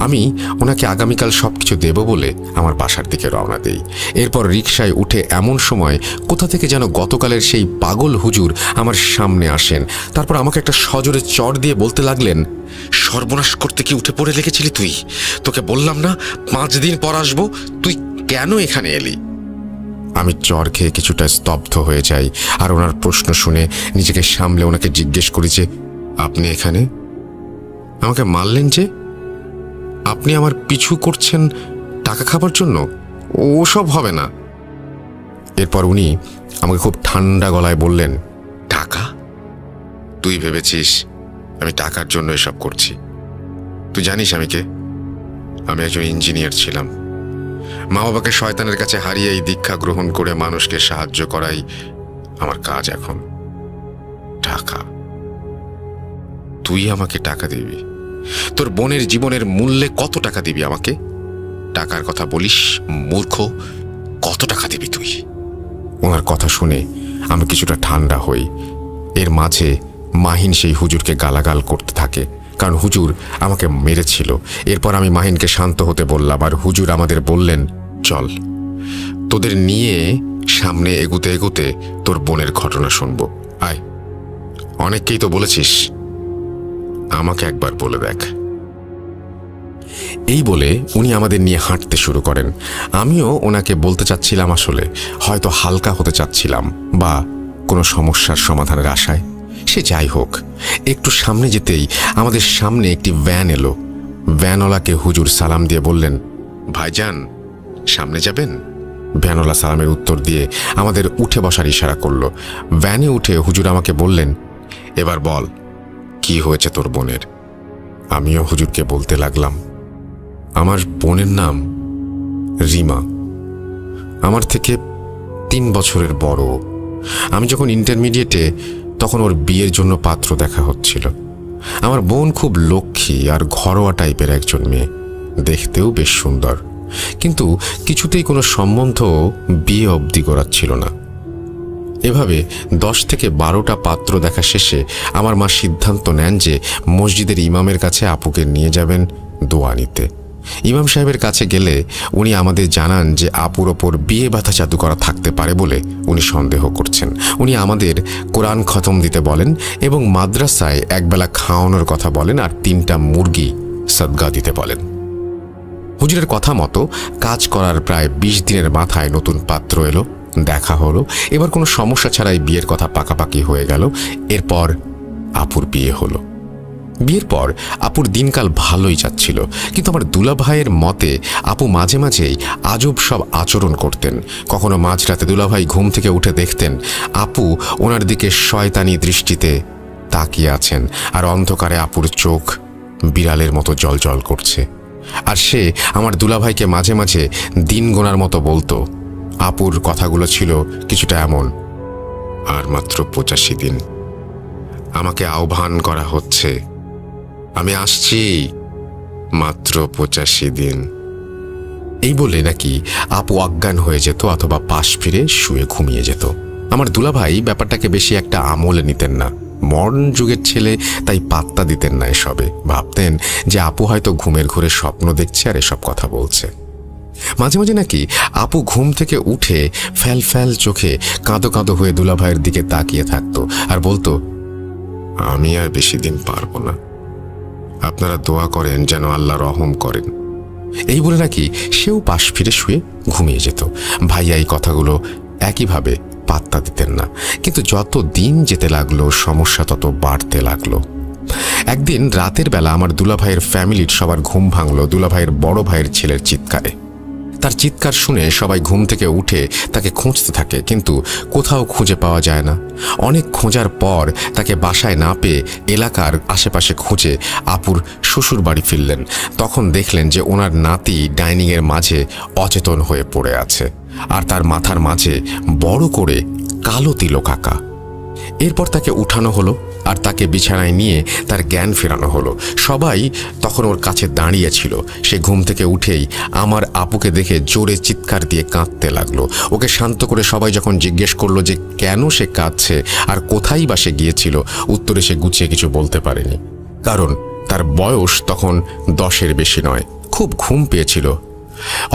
আমি ওনাকে আগামীকাল সবকিছু দেব বলে আমার বাসার দিকে রওনা দেই। এরপর রিকশায় উঠে এমন সময় কোথা থেকে যেন গতকালের সেই পাগল হুজুর আমার সামনে আসেন। তারপর আমাকে একটা সজোরে চড় দিয়ে বলতে লাগলেন, সর্বনাশ করতে কি উঠে পড়ে লেগেছিলি তুই? তোকে বললাম না 5 দিন পর আসবো, তুই কেন এখানে এলি? আমি চড় খেয়ে কিছুটা স্তব্ধ হয়ে যাই, আর ওনার প্রশ্ন শুনে নিজেকে সামলে ওনাকে জিজ্ঞেস করি যে, আপনি এখানে? আমাকে মারলেন যে? আপনি আমার পিছু করছেন টাকা খাবার জন্য? ওসব হবে না। এরপর উনি আমাকে খুব ঠান্ডা গলায় বললেন, টাকা? তুই ভেবেছিস আমি টাকার জন্য এসব করছি। তুই জানিস আমি কে? আমি একজন ইঞ্জিনিয়ার ছিলাম। মা বাবাকে শয়তানের কাছে হারিয়ে এই দীক্ষা গ্রহণ করে মানুষকে সাহায্য করাই আমার কাজ এখন। টাকা, তুই আমাকে টাকা দিবি? তোর বোনের জীবনের মূল্যে কত টাকা দিবি আমাকে? টাকার কথা বলিস মূর্খ, কত টাকা দিবি তুই? ওনার কথা শুনে আমি কিছুটা ঠান্ডা হই। এর মাঝে মাহিন সেই হুজুরকে গালাগাল করতে থাকে, কারণ হুজুর আমাকে মেরেছিল। এরপর আমি মাহিনকে শান্ত হতে বললাম, আর হুজুর আমাদের বললেন, চল তোদের নিয়ে সামনে এগুতে এগুতে তোর বোনের ঘটনা শুনবো, আয়। অনেককেই তো বলেছিস, আমাকে একবার বলে দেখ। এই বলে উনি আমাদের নিয়ে হাঁটতে শুরু করেন। আমিও ওনাকে বলতে চাচ্ছিলাম, আসলে হয়তো হালকা হতে চাচ্ছিলাম, বা কোনো সমস্যার সমাধানের আশায়। সে যাই হোক, একটু সামনে যেতেই আমাদের সামনে একটি ভ্যান এলো। ভ্যানওয়ালাকে হুজুর সালাম দিয়ে বললেন, ভাইজান সামনে যাবেন? ভ্যানওয়ালা সালামের উত্তর দিয়ে আমাদের উঠে বসার ইশারা করলো। ভ্যানে উঠে হুজুর আমাকে বললেন, এবার বল কি হয়েছে তোর বোনের? আমিও হুজুরকে বলতে লাগলাম, আমার বোনের নাম রিমা, আমার থেকে 3 বছরের বড়। আমি যখন ইন্টারমিডিয়েটে, তখন ওর বিয়ের জন্য পাত্র দেখা হচ্ছিল। আমার বোন খুব লক্ষ্মী আর ঘরোয়া টাইপের একজন মেয়ে, দেখতেও বেশ সুন্দর, কিন্তু কিছুতেই কোনো সম্বন্ধ বিয়ে অবধি গড়াচ্ছিল না। এভাবে 10 থেকে 12টা পাত্র দেখা শেষে আমার মা সিদ্ধান্ত নেন যে মসজিদের ইমামের কাছে আপুকে নিয়ে যাবেন দোয়া নিতে। ইমাম সাহেবের কাছে গেলে উনি আমাদের জানান যে আপুর ওপর বিয়ে বাধা জাদু করা থাকতে পারে বলে উনি সন্দেহ করছেন। উনি আমাদের কোরআন খতম দিতে বলেন এবং মাদ্রাসায় একবেলা খাওয়ানোর কথা বলেন, আর 3টা মুরগি সদগা দিতে বলেন। হুজুরের কথা মতো কাজ করার প্রায় 20 দিনের মাথায় নতুন পাত্র এলো, দেখা হলো। এবার কোনো সমস্যা ছাড়াই বিয়ের কথা পাকাপাকি হয়ে গেল। এরপর আপুর বিয়ে হলো। বিয়ের পর আপুর দিনকাল ভালোই যাচ্ছিল, কিন্তু আমার দুলাভাইয়ের মতে আপু মাঝে মাঝেই আজব সব আচরণ করতেন। কখনো মাঝরাতে দুলাভাই ঘুম থেকে উঠে দেখতেন আপু ওনার দিকে শয়তানি দৃষ্টিতে তাকিয়ে আছেন, আর অন্ধকারে আপুর চোখ বিড়ালের মতো জলজল করছে। আর সে আমার দুলাভাইকে মাঝে মাঝে দিন গোনার মতো বলতো। আপুর কথাগুলো ছিল কিছুটা এমন, আর মাত্র 85 দিন, আমাকে আহ্বান করা হচ্ছে, আমি আসছি, মাত্র 85 দিন। এই বলে নাকি আপু অজ্ঞান হয়ে যেত অথবা পাশ ফিরে শুয়ে ঘুমিয়ে যেত। আমার দুলাভাই ব্যাপারটাকে বেশি একটা আমলে নিতেন না, মডার্ন যুগের ছেলে, তাই পাত্তা দিতেন না এসবে। ভাবতেন যে আপু হয়তো ঘুমের ঘোরে স্বপ্ন দেখছে আর এসব কথা বলছে। মাঝে মাঝে নাকি আপু ঘুম থেকে উঠে ফ্যাল ফ্যাল চোখে কাঁদো কাঁদো হয়ে দুলাভাইয়ের দিকে তাকিয়ে থাকতো আর বলতো, আমি আর বেশি দিন পারবো না, আপনারা দোয়া করেন যেন আল্লাহ রহম করেন। এই বলে নাকি সেও পাশ ফিরে শুয়ে ঘুমিয়ে যেত। ভাইয়া এই কথাগুলো একইভাবে পাত্তা দিতেন না, কিন্তু যত দিন যেতে লাগলো সমস্যা তত বাড়তে লাগলো। একদিন রাতের বেলা আমার দুলাভাইয়ের ফ্যামিলির সবার ঘুম ভাঙলো দুলাভাইয়ের বড় ভাইয়ের ছেলের চিৎকারে। তার চিৎকার শুনে সবাই ঘুম থেকে উঠে তাকে খুঁজতে থাকে, কিন্তু কোথাও খুঁজে পাওয়া যায় না। অনেক খোঁজার পর তাকে বাসায় না পেয়ে এলাকার আশেপাশে খুঁজে আপুর শ্বশুর বাড়ি ফিরলেন। তখন দেখলেন যে ওনার নাতি ডাইনিংয়ের মাঝে অচেতন হয়ে পড়ে আছে, আর তার মাথার মাঝে বড় করে কালো তিলক আঁকা। এরপর তাকে উঠানো হলো আর তাকে বিছানায় নিয়ে তার জ্ঞান ফেরানো হলো। সবাই তখন ওর কাছে দাঁড়িয়ে ছিল। সে ঘুম থেকে উঠেই আমার আপুকে দেখে জোরে চিৎকার দিয়ে কাঁদতে লাগলো। ওকে শান্ত করে সবাই যখন জিজ্ঞেস করলো যে কেন সে কাঁদছে আর কোথায় বা সে গিয়েছিল, উত্তরে সে গুছিয়ে কিছু বলতে পারেনি, কারণ তার বয়স তখন 10-এর বেশি নয়। খুব ঘুম পেয়েছিল।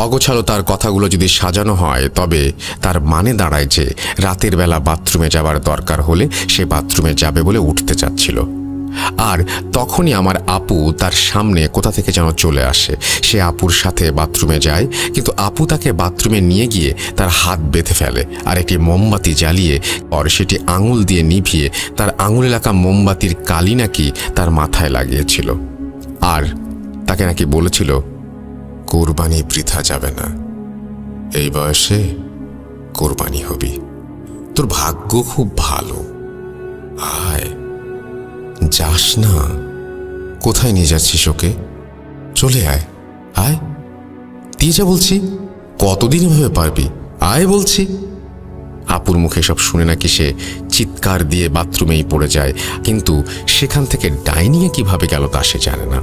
অগোছালো তার কথাগুলো যদি সাজানো হয় তবে তার মানে দাঁড়ায় যে রাতের বেলা বাথরুমে যাবার দরকার হলে সে বাথরুমে যাবে বলে উঠতে চাচ্ছিল। আর তখনই আমার আপু তার সামনে কোথা থেকে যেন চলে আসে। সে আপুর সাথে বাথরুমে যায়, কিন্তু আপু তাকে বাথরুমে নিয়ে গিয়ে তার হাত বেঁধে ফেলে আর একটি মোমবাতি জ্বালিয়ে পর সেটি আঙুল দিয়ে নিভিয়ে তার আঙুলে লাগা মোমবাতির কালি নাকি তার মাথায় লাগিয়েছিল, আর তাকে নাকি বলেছিল, কোরবানি বৃথা যাবে না, এই বয়সে কোরবানি হবি, তোর ভাগ্য খুব ভালো, আয় যাস না। কোথায় নিয়ে যাচ্ছিস ওকে? চলে আয়, আয়, দিয়ে যা বলছি। কতদিন এভাবে পারবি? আয় বলছি। আপুর মুখে সব শুনে নাকি সে চিৎকার দিয়ে বাথরুমেই পড়ে যায়, কিন্তু সেখান থেকে ডাইনিংয়ে কিভাবে গেল তা সে জানে না।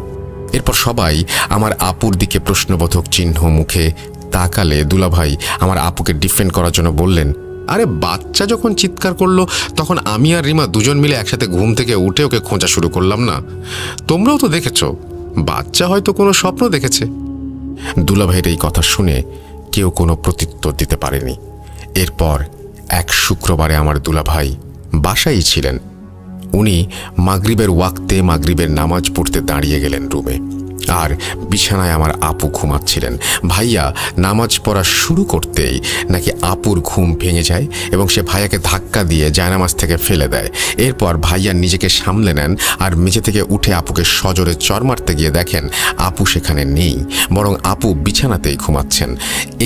এরপর সবাই আমার আপুর দিকে প্রশ্নবোধক চিহ্ন মুখে তাকালে দুলাভাই আমার আপুকে ডিফেন্ড করার জন্য বললেন, আরে বাচ্চা যখন চিৎকার করলো তখন আমি আর রিমা দুজন মিলে একসাথে ঘুম থেকে উঠে ওকে খোঁজা শুরু করলাম না? তোমরাও তো দেখেছ, বাচ্চা হয়তো কোনো স্বপ্ন দেখেছে। দুলাভাইয়ের এই কথা শুনে কেউ কোনো প্রত্যুত্তর দিতে পারেনি। এরপর এক শুক্রবারে আমার দুলাভাই বাসায় ছিলেন। উনি মাগরিবের ওয়াক্তে মাগরিবের নামাজ পড়তে দাঁড়িয়ে গেলেন রুমে, আর বিছানায় আমার আপু ঘুমাচ্ছিলেন। ভাইয়া নামাজ পড়া শুরু করতেই নাকি আপুর ঘুম ভেঙে যায় এবং সে ভাইয়াকে ধাক্কা দিয়ে জায়নামাজ থেকে ফেলে দেয়। এরপর ভাইয়া নিজেকে সামলে নেন আর মেঝে থেকে উঠে আপুকে সজোরে চর মারতে গিয়ে দেখেন আপু সেখানে নেই, বরং আপু বিছানাতেই ঘুমাচ্ছেন।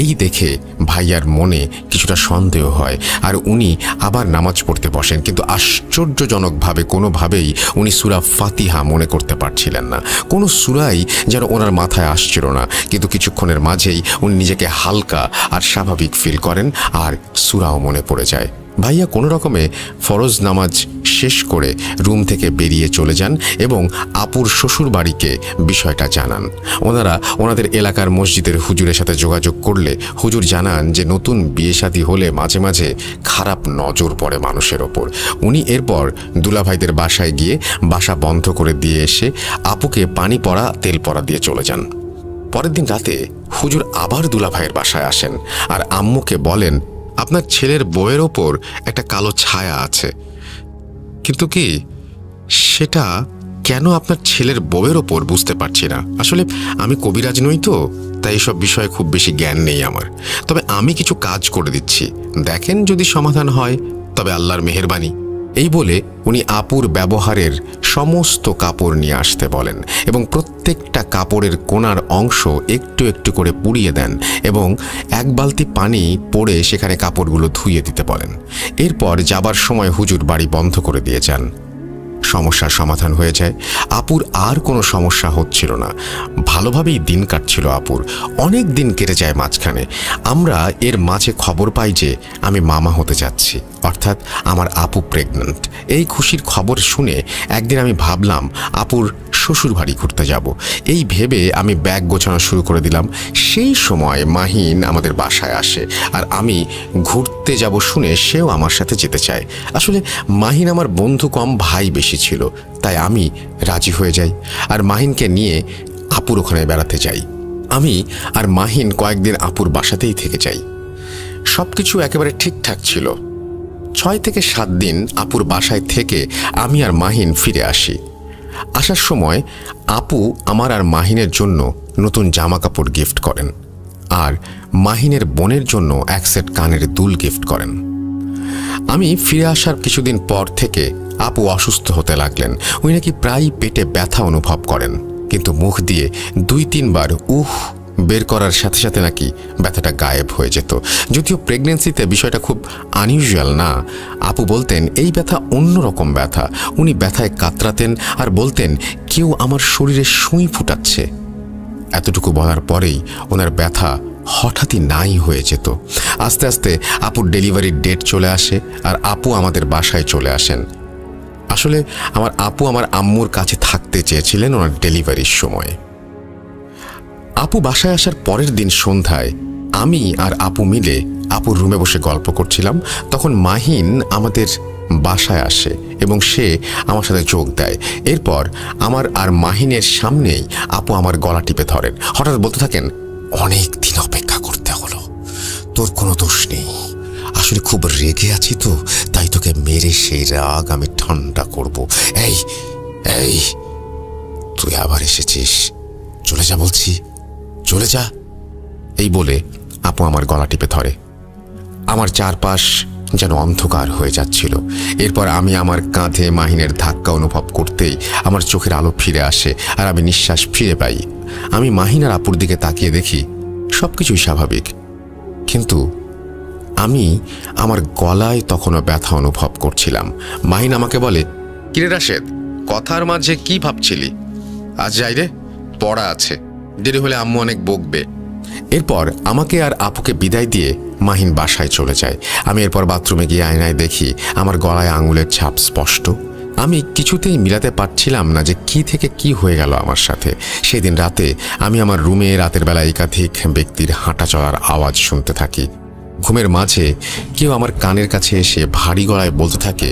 এই দেখে ভাইয়ার মনে কিছুটা সন্দেহ হয় আর উনি আবার নামাজ পড়তে বসেন, কিন্তু আশ্চর্যজনকভাবে কোনোভাবেই উনি সূরা ফাতিহা মনে করতে পারছিলেন না। কোনো সূরাই যেন ওনার মাথায় আসছিল না, কিন্তু কিছুক্ষণের মাঝেই উনি নিজেকে হালকা আর স্বাভাবিক ফিল করেন আর সূরাও মনে পড়ে যায়। ভাইয়া কোনো রকমে ফরজ নামাজ শেষ করে রুম থেকে বেরিয়ে চলে যান এবং আপুর শ্বশুর বাড়িকে বিষয়টা জানান। ওনারা ওনাদের এলাকার মসজিদের হুজুরের সাথে যোগাযোগ করলে হুজুর জানান যে নতুন বিয়ে শাদী হলে মাঝে মাঝে খারাপ নজর পড়ে মানুষের ওপর। উনি এরপর দুলাভাইদের বাসায় গিয়ে বাসা বন্ধ করে দিয়ে এসে আপুকে পানি পড়া তেল পড়া দিয়ে চলে যান। পরের দিন রাতে হুজুর আবার দুলাভাইয়ের বাসায় আসেন আর আম্মুকে বলেন, আপনার ছেলের বউয়ের ওপর একটা কালো ছায়া আছে, কিন্তু কি সেটা কেন আপনার ছেলের বউয়ের ওপর বুঝতে পারছি না। আসলে আমি কবিরাজ নই তো, তাই এসব বিষয়ে খুব বেশি জ্ঞান নেই আমার। তবে আমি কিছু কাজ করে দিচ্ছি, দেখেন যদি সমাধান হয় তবে আল্লাহর মেহেরবানি। এই বলে উনি আপুর ব্যবহারের সমস্ত কাপড় নিয়ে আসতে বলেন এবং প্রত্যেকটা কাপড়ের কোণার অংশ একটু একটু করে পুড়িয়ে দেন এবং এক বালতি পানি পড়ে সেখানে কাপড়গুলো ধুইয়ে দিতে বলেন। এরপর যাবার সময় হুজুর বাড়ি বন্ধ করে দিয়ে যান। সমস্যার সমাধান হয়ে যায়। আপুর আর কোনো সমস্যা হচ্ছিল না, ভালোভাবেই দিন কাটছিল আপুর। অনেক দিন কেটে যায় মাঝখানে। আমরা এর মাঝে খবর পাই যে আমি মামা হতে যাচ্ছি, অর্থাৎ আমার আপু প্রেগন্যান্ট। এই খুশির খবর শুনে একদিন আমি ভাবলাম আপুর শ্বশুর বাড়ি ঘুরতে যাব। এই ভেবে আমি ব্যাগ গোছানো শুরু করে দিলাম। সেই সময় মাহিন আমাদের বাসায় আসে আর আমি ঘুরতে যাব শুনে সেও আমার সাথে যেতে চায়। আসলে মাহিন আমার বন্ধু কম, ভাই বেশি ছিল, তাই আমি রাজি হয়ে যাই আর মাহিনকে নিয়ে আপুর ওখানে বেড়াতে যাই। আমি আর মাহিন কয়েকদিন আপুর বাসাতেই থেকে যাই। সব কিছু একেবারে ঠিকঠাক ছিল। 6 থেকে 7 দিন আপুর বাসায় থেকে আমি আর মাহিন ফিরে আসি। আসার সময় আপু আমার আর মাহিনের জন্য নতুন জামা কাপড় গিফট করেন আর মাহিনের বোনের জন্য এক সেট কানের দুল গিফট করেন। আমি ফিরে আসার কিছুদিন পর থেকে আপু অসুস্থ হতে লাগলেন। উনি নাকি প্রায় পেটে ব্যথা অনুভব করেন, কিন্তু মুখ দিয়ে 2-3 বার বের করার সাথে সাথে নাকি ব্যথাটা গায়েব হয়ে যেত। যদিও প্রেগনেন্সিতে বিষয়টা খুব আনইউজুয়াল না। আপু বলতেন এই ব্যথা অন্যরকম ব্যথা। উনি ব্যথায় কাতরাতেন আর বলতেন কেউ আমার শরীরে সুই ফুটাচ্ছে। এতটুকু বলার পরেই ওনার ব্যথা হঠাৎই নাই হয়ে যেত। আস্তে আস্তে আপুর ডেলিভারির ডেট চলে আসে আর আপু আমাদের বাসায় চলে আসেন। আসলে আমার আপু আমার আম্মুর কাছে থাকতে চেয়েছিলেন ওনার ডেলিভারির সময়। আপু বাসায় আসার পরের দিন সন্ধ্যায় আমি আর আপু মিলে আপুর রুমে বসে গল্প করছিলাম। তখন মাহিন আমাদের বাসায় আসে এবং সে আমার সাথে যোগ দেয়। এরপর আমার আর মাহিনের সামনেই আপু আমার গলা টিপে ধরেন। হঠাৎ বলতে থাকেন, অনেক দিন অপেক্ষা করতে হলো, তোর কোনো দোষ নেই। আসলে খুব রেগে আছি তো, তাই তোকে মেরে সেই রাগ আমি ঠান্ডা করব। এই এই তুই আবার এসেছিস, চলে যা বলছি, চলে যা। এই বলে আপু আমার গলা টিপে ধরে। আমার চারপাশ যেন অন্ধকার হয়ে যাচ্ছিল। এরপর আমি আমার কাঁধে মাহিনের ধাক্কা অনুভব করতেই আমার চোখের আলো ফিরে আসে আর আমি নিঃশ্বাস ফিরে পাই। আমি মাহিন আর আপুর দিকে তাকিয়ে দেখি সব কিছুই স্বাভাবিক, কিন্তু আমি আমার গলায় তখনও ব্যথা অনুভব করছিলাম। মাহিন আমাকে বলে, কিরে রাশেদ, কথার মাঝে কি ভাবছিলি? আজ যাই রে, পড়া আছে, দেরি হলে আম্মু অনেক বকবে। এরপর আমাকে আর আপুকে বিদায় দিয়ে মাহিন বাসায় চলে যায়। আমি এরপর বাথরুমে গিয়ে আয়নায় দেখি আমার গলায় আঙুলের ছাপ স্পষ্ট। আমি কিছুতেই মিলাতে পারছিলাম না যে কি থেকে কি হয়ে গেল আমার সাথে। সেদিন রাতে আমি আমার রুমে রাতের বেলা একাধিক ব্যক্তির হাঁটা চলার আওয়াজ শুনতে থাকি। ঘুমের মাঝে কেউ আমার কানের কাছে এসে ভারী গলায় বলতে থাকে,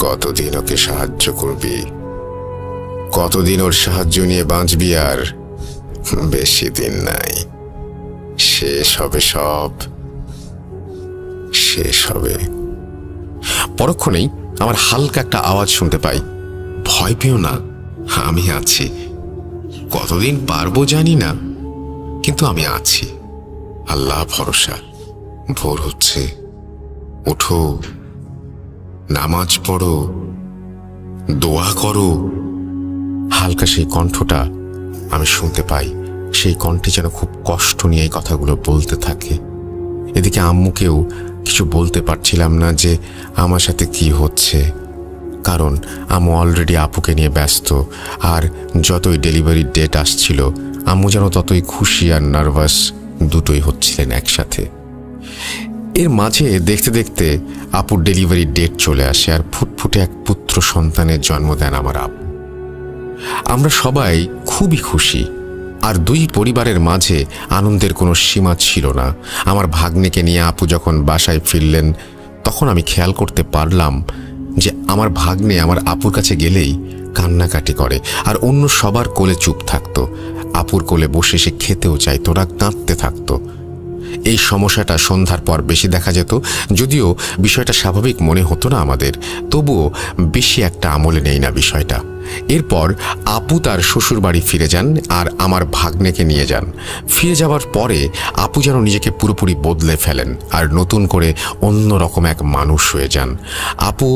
কতদিন ওকে সাহায্য করবি, কতদিন ওর সাহায্য নিয়ে বাঁচবি? আর বেশি দিন নাই, শেষ হবে, সব শেষ হবে। পরক্ষণেই আমার হালকা একটা আওয়াজ শুনতে পাই, ভয় পেও না, আমি আছি। কতদিন পারবো জানি না, কিন্তু আমি আছি, আল্লাহ ভরসা। ভোর হচ্ছে, ওঠো, নামাজ পড়ো, দোয়া করো। হালকা সেই কণ্ঠটা আমি শুনতে পাই। সেই কণ্ঠে যেন খুব কষ্ট নিয়ে এই কথাগুলো বলতে থাকে। এদিকে আম্মুকেও কিছু বলতে পারছিলাম না যে আমার সাথে কি হচ্ছে, কারণ আম্মু অলরেডি আপুকে নিয়ে ব্যস্ত। আর যতই ডেলিভারির ডেট আসছিল, আম্মু যেন ততই খুশি আর নার্ভাস, দুটোই হচ্ছিলেন একসাথে। এর মাঝে দেখতে দেখতে আপুর ডেলিভারির ডেট চলে আসে আর ফুটফুটে এক পুত্র সন্তানের জন্ম দেন আমার আপু। আমরা সবাই খুবই খুশি, আর দুই পরিবারের মাঝে আনন্দের কোনো সীমা ছিল না। আমার ভাগ্নেকে নিয়ে আপু যখন বাসায় ফিরলেন, তখন আমি খেয়াল করতে পারলাম যে আমার ভাগ্নে আমার আপুর কাছে গেলেই কান্নাকাটি করে, আর অন্য সবার কোলে চুপ থাকতো। আপুর কোলে বসে সে খেতেও চাইতো না, কাঁদতে থাকতো। এই সমস্যাটা সন্ধ্যার পর বেশি দেখা যেত, যদিও বিষয়টা স্বাভাবিক মনে হতো না আমাদের, তবুও বেশি একটা আমলে নেই না বিষয়টা। এরপর আপু তার শ্বশুর বাড়ি ফিরে যান আর আমার ভাগ্নেকে নিয়ে যান। ফিরে যাওয়ার পরে আপু যেন নিজেকে পুরোপুরি বদলে ফেলেন আর নতুন করে অন্য রকম এক মানুষ হয়ে যান। আপু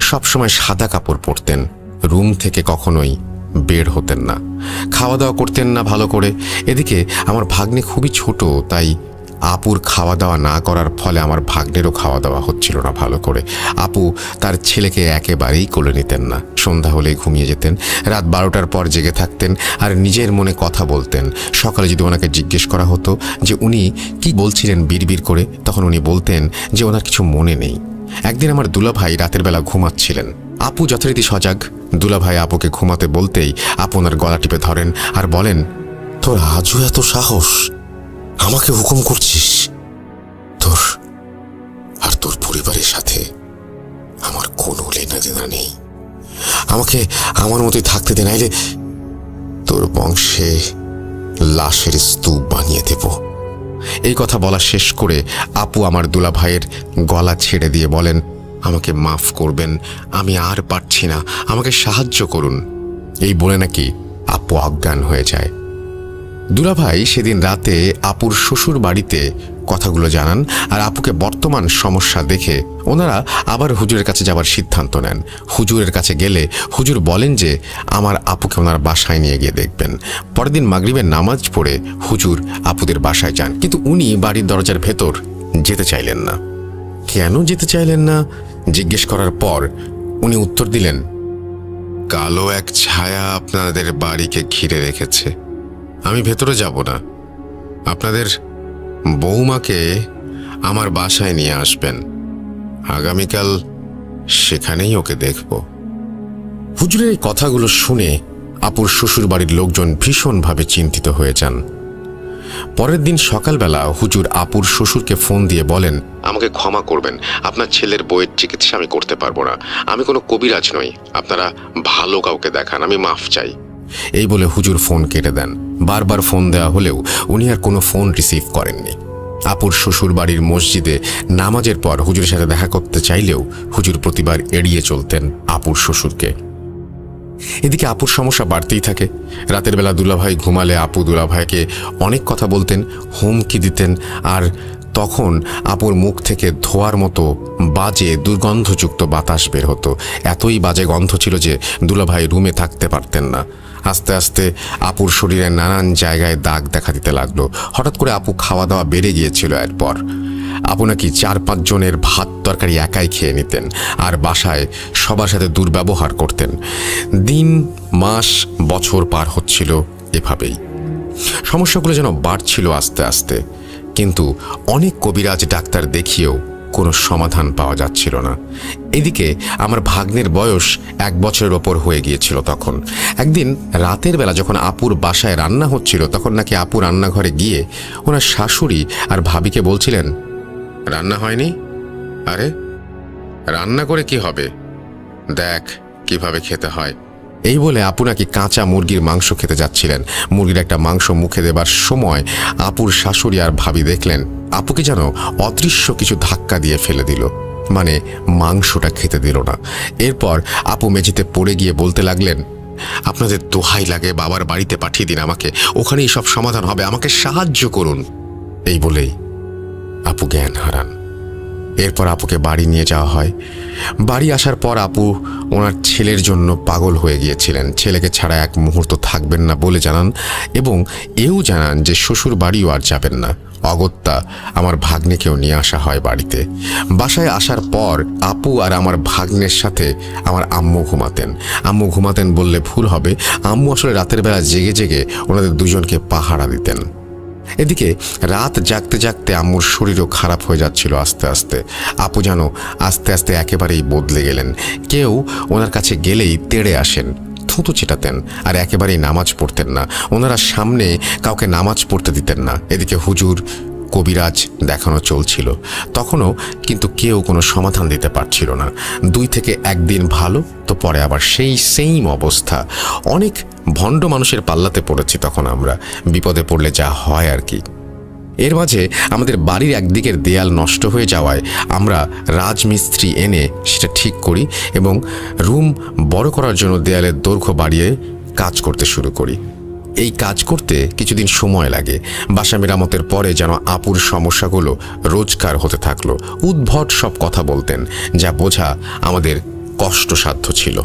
সবসময় সাদা কাপড় পরতেন, রুম থেকে কখনোই বের হতেন না, খাওয়া দাওয়া করতেন না ভালো করে। এদিকে আমার ভাগ্নে খুবই ছোট, তাই আপুর খাওয়া দাওয়া না করার ফলে আমার ভাগ্নেরও খাওয়া দাওয়া হচ্ছিল না ভালো করে। আপু তার ছেলেকে একেবারেই কোলে নিতেন না, সন্ধ্যা হলেই ঘুমিয়ে যেতেন, রাত 12টার পর জেগে থাকতেন আর নিজের মনে কথা বলতেন। সকালে যদি ওনাকে জিজ্ঞেস করা হতো যে উনি কি বলছিলেন বিড়বিড় করে, তখন উনি বলতেন যে ওনার কিছু মনে নেই। একদিন আমার দুলাভাই রাতের বেলা ঘুমাচ্ছিলেন, আপু যথারীতি সজাগ। দুলাভাই আপুকে ঘুমাতে বলতেই আপু ওনার গলা টিপে ধরেন আর বলেন, তোর আজও এত সাহস, আমাকে হুকুম করছিস? তোর আর তোর পরিবারের সাথে আমার কোনো লেনাদেনা নেই, আমাকে আমার মতোই থাকতে দে, নাইলে তোর বংশে লাশের স্তূপ বানিয়ে দেব। এই কথা বলা শেষ করে আপু আমার দুলাভাইয়ের গলা ছেড়ে দিয়ে বলেন, আমাকে মাফ করবেন, আমি আর পারছি না, আমাকে সাহায্য করুন। এই বলে নাকি আপু অজ্ঞান হয়ে যায়। দুলাভাই সেদিন রাতে আপুর শ্বশুর বাড়িতে কথাগুলো জানান আর আপুকে বর্তমান সমস্যা দেখে ওনারা আবার হুজুরের কাছে যাবার সিদ্ধান্ত নেন। হুজুরের কাছে গেলে হুজুর বলেন যে আমার আপুকে ওনার বাসায় নিয়ে গিয়ে দেখবেন। পরের দিন মাগরিবের নামাজ পড়ে হুজুর আপুদের বাসায় যান, কিন্তু উনি বাড়ির দরজার ভেতর যেতে চাইলেন না। কেন যেতে চাইলেন না জিজ্ঞেস করার পর উনি উত্তর দিলেন, কালো এক ছায়া আপনাদের বাড়িকে ঘিরে রেখেছে, আমি ভেতরে যাব না, আপনাদের বৌমাকে আমার বাসায় নিয়ে আসবেন, আগামীকাল সেখানেই ওকে দেখব। হুজুরের এই কথাগুলো শুনে আপুর শ্বশুর বাড়ির লোকজন ভীষণভাবে চিন্তিত হয়ে যান। পরের দিন সকালবেলা হুজুর আপুর শ্বশুরকে ফোন দিয়ে বলেন, আমাকে ক্ষমা করবেন, আপনার ছেলের বইয়ের চিকিৎসা আমি করতে পারবো না, আমি কোনো কবিরাজ নই, আপনারা ভালো কাউকে দেখান, আমি মাফ চাই। এই বলে হুজুর ফোন কেটে দেন। বারবার ফোন দেওয়া হলেও উনি আর কোনো ফোন রিসিভ করেননি। আপুর শ্বশুর বাড়ির মসজিদে নামাজের পর হুজুরের সাথে দেখা করতে চাইলেও হুজুর প্রতিবার এড়িয়ে চলতেন আপুর শ্বশুরকে। এদিকে আপুর সমস্যা বাড়তেই থাকে। রাতের বেলা দুলাভাই ঘুমালে আপু দুলাভাইকে অনেক কথা বলতেন, হুমকি দিতেন, আর তখন আপুর মুখ থেকে ধোয়ার মতো বাজে দুর্গন্ধযুক্ত বাতাস বের হতো। এতই বাজে গন্ধ ছিল যে দুলাভাই রুমে থাকতে পারতেন না। আস্তে আস্তে আপুর শরীরে নানান জায়গায় দাগ দেখা দিতে লাগলো। হঠাৎ করে আপু খাওয়া দাওয়া বেড়ে গিয়েছিল। এরপর আপু নাকি 4-5 জনের ভাত তরকারি একাই খেয়ে নিতেন আর বাসায় সবার সাথে দুর্ব্যবহার করতেন। দিন, মাস, বছর পার হচ্ছিল এভাবেই। সমস্যাগুলো যেন বাড়ছিল আস্তে আস্তে, কিন্তু অনেক কবিরাজ ডাক্তার দেখিয়েও কোনো সমাধান পাওয়া যাচ্ছিল না। এদিকে আমার ভাগ্নের বয়স 1 বছরের ওপর হয়ে গিয়েছিল তখন। একদিন রাতের বেলা যখন আপুর বাসায় রান্না হচ্ছিল, তখন নাকি আপু রান্নাঘরে গিয়ে ওনার শাশুড়ি আর ভাবিকে বলছিলেন, রান্না হয়নি? আরে রান্না করে কি হবে, দেখ কিভাবে খেতে হয়। এই বলে আপু নাকি কাঁচা মুরগির মাংস খেতে যাচ্ছিলেন। মুরগির একটা মাংস মুখে দেবার সময় আপুর শাশুড়ি আর ভাবি দেখলেন আপুকে যেন অদৃশ্য কিছু ধাক্কা দিয়ে ফেলে দিল, মানে মাংসটা খেতে দিল না। এরপর আপু মেঝেতে পড়ে গিয়ে বলতে লাগলেন, আপনাদের দোহাই লাগে, বাবার বাড়িতে পাঠিয়ে দিন আমাকে, ওখানেই সব সমাধান হবে, আমাকে সাহায্য করুন। এই বলেই আপু জ্ঞান হারান। এরপর আপুকে বাড়ি নিয়ে যাওয়া হয়। বাড়ি আসার পর আপু ওনার ছেলের জন্য পাগল হয়ে গিয়েছিলেন। ছেলেকে ছাড়া এক মুহূর্ত থাকবেন না বলে জানান, এবং এও জানান যে শ্বশুর বাড়িও আর যাবেন না। অগত্যা আমার ভাগ্নেকেও নিয়ে আসা হয় বাড়িতে। বাসায় আসার পর আপু আর আমার ভাগ্নের সাথে আমার আম্মু ঘুমাতেন। আম্মু ঘুমাতেন বললে ভুল হবে, আম্মু আসলে রাতের বেলা জেগে জেগে ওনাদের দুজনকে পাহারা দিতেন। এদিকে রাত জাগতে জাগতে আম্মুর শরীরও খারাপ হয়ে যাচ্ছিল আস্তে আস্তে। আপু যেন আস্তে আস্তে একেবারেই বদলে গেলেন। কেউ ওনার কাছে গেলেই তেড়ে আসেন, থুতু ছিটাতেন, আর একেবারেই নামাজ পড়তেন না। ওনারা সামনে কাউকে নামাজ পড়তে দিতেন না। এদিকে হুজুর, কবিরাজ দেখানো চলছিল, তখনও কিন্তু কেউ কোনো সমাধান দিতে পারছিল না। 2 থেকে 1 দিন ভালো, তো পরে আবার সেই সেম অবস্থা। অনেক ভণ্ড মানুষের পাল্লাতে পড়েছি তখন আমরা, বিপদে পড়লে যা হয় আর কি। এর মাঝে আমাদের বাড়ির একদিকের দেয়াল নষ্ট হয়ে যাওয়ায় আমরা রাজমিস্ত্রি এনে সেটা ঠিক করি এবং রুম বড় করার জন্য দেয়ালের দৈর্ঘ্য বাড়িয়ে কাজ করতে শুরু করি। এই কাজ করতে কিছুদিন সময় লাগে। বাসা মেরামতের পরে যেন আপুর সমস্যাগুলো রোজকার হতে থাকলো। উদ্ভট সব কথা বলতেন, যা বোঝা আমাদের কষ্টসাধ্য ছিল।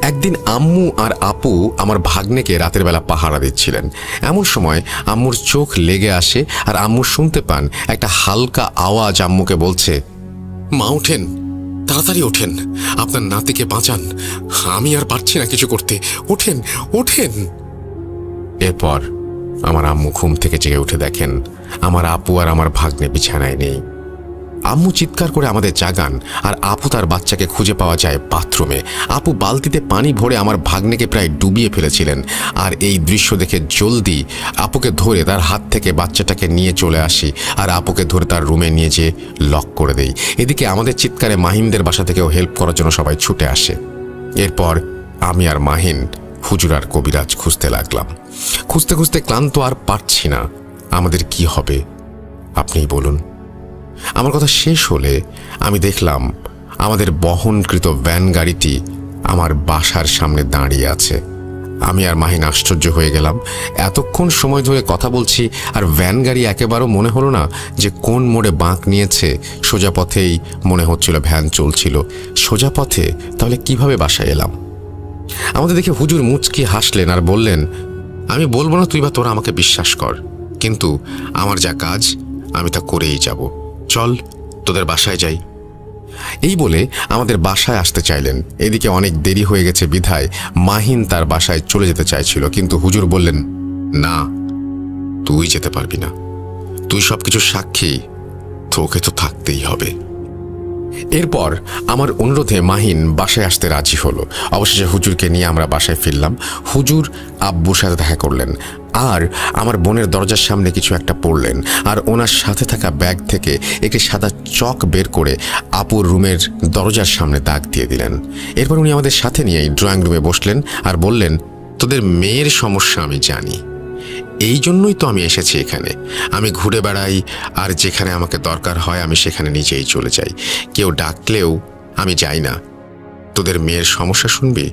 একদিন আম্মু আর আপু আমার ভাগ্নেকে রাতের বেলা পাহারা দিচ্ছিলেন। এমন সময় আম্মুর চোখ লেগে আসে আর আম্মু শুনতে পান একটা হালকা আওয়াজ আম্মুকে বলছে, মা ওঠেন, তাড়াতাড়ি ওঠেন, আপনার নাতিকে বাঁচান, আমি আর পারছি না কিছু করতে, ওঠেন ওঠেন। এরপর আমার আম্মু ঘুম থেকে জেগে উঠে দেখেন আমার আপু আর আমার ভাগ্নে বিছানায় নেই। আম্মু চিৎকার করে আমাদের জাগান আর আপু তার বাচ্চাকে খুঁজে পাওয়া যায় বাথরুমে। আপু বালতিতে পানি ভরে আমার ভাগ্নেকে প্রায় ডুবিয়ে ফেলেছিলেন। আর এই দৃশ্য দেখে জলদি আপুকে ধরে তার হাত থেকে বাচ্চাটাকে নিয়ে চলে আসি আর আপুকে ধরে তার রুমে নিয়ে যেয়ে লক করে দেই। এদিকে আমাদের চিৎকারে মাহিনদের বাসা থেকেও হেল্প করার জন্য সবাই ছুটে আসে। এরপর আমি আর মাহিন হুজুর আর কবিরাজ খুঁজতে লাগলাম। খুঁজতে খুঁজতে ক্লান্ত আর পারছি না। আমাদের কি হবে আপনিই বলুন। আমার কথা শেষ হলে আমি দেখলাম আমাদের বহনকৃত ভ্যান গাড়িটি আমার বাসার সামনে দাঁড়িয়ে আছে। আমি আর মাহিন আশ্চর্য হয়ে গেলাম। এতক্ষণ সময় ধরে কথা বলছি আর ভ্যান গাড়ি একেবারেও মনে হলো না যে কোন মোড়ে বাঁক নিয়েছে। সোজা পথেই মনে হচ্ছিল ভ্যান চলছিল। সোজা পথে তাহলে কিভাবে বাসায় এলাম? আমাদের দেখে হুজুর মুচকি হাসলেন আর বললেন, আমি বলবো না তুই বা তোরা আমাকে বিশ্বাস কর, কিন্তু আমার যা কাজ আমি তা করেই যাব। চল তোদের বাসায় যাই। এই বলে আমাদের বাসায় আসতে চাইলেন। এদিকে অনেক দেরি হয়ে গেছে বিধায় মাহিন তার বাসায় চলে যেতে চাইছিল, কিন্তু হুজুর বললেন, না তুই যেতে পারবি না, তুই সবকিছু সাক্ষী, তোকে তো থাকতেই হবে। এরপর আমার অনুরোধে মাহিন বাসায় আসতে রাজি হলো। অবশেষে হুজুরকে নিয়ে আমরা বাসায় ফিরলাম। হুজুর আব্বুর সাথে দেখা করলেন আর আমার বোনের দরজার সামনে কিছু একটা পড়লেন, আর ওনার সাথে থাকা ব্যাগ থেকে একটি সাদা চক বের করে আপুর রুমের দরজার সামনে দাগ দিয়ে দিলেন। এরপর উনি আমাদের সাথে নিয়ে ড্রয়িং রুমে বসলেন আর বললেন, তোদের মেয়ের সমস্যা আমি জানি, এই জন্যই তো আমি এসেছি এখানে। আমি ঘুরে বেড়াই আর যেখানে আমাকে দরকার হয় আমি সেখানে নিজেই চলে যাই। কেউ ডাকলেও আমি যাই না। তোদের মেয়ের সমস্যা শুনবি?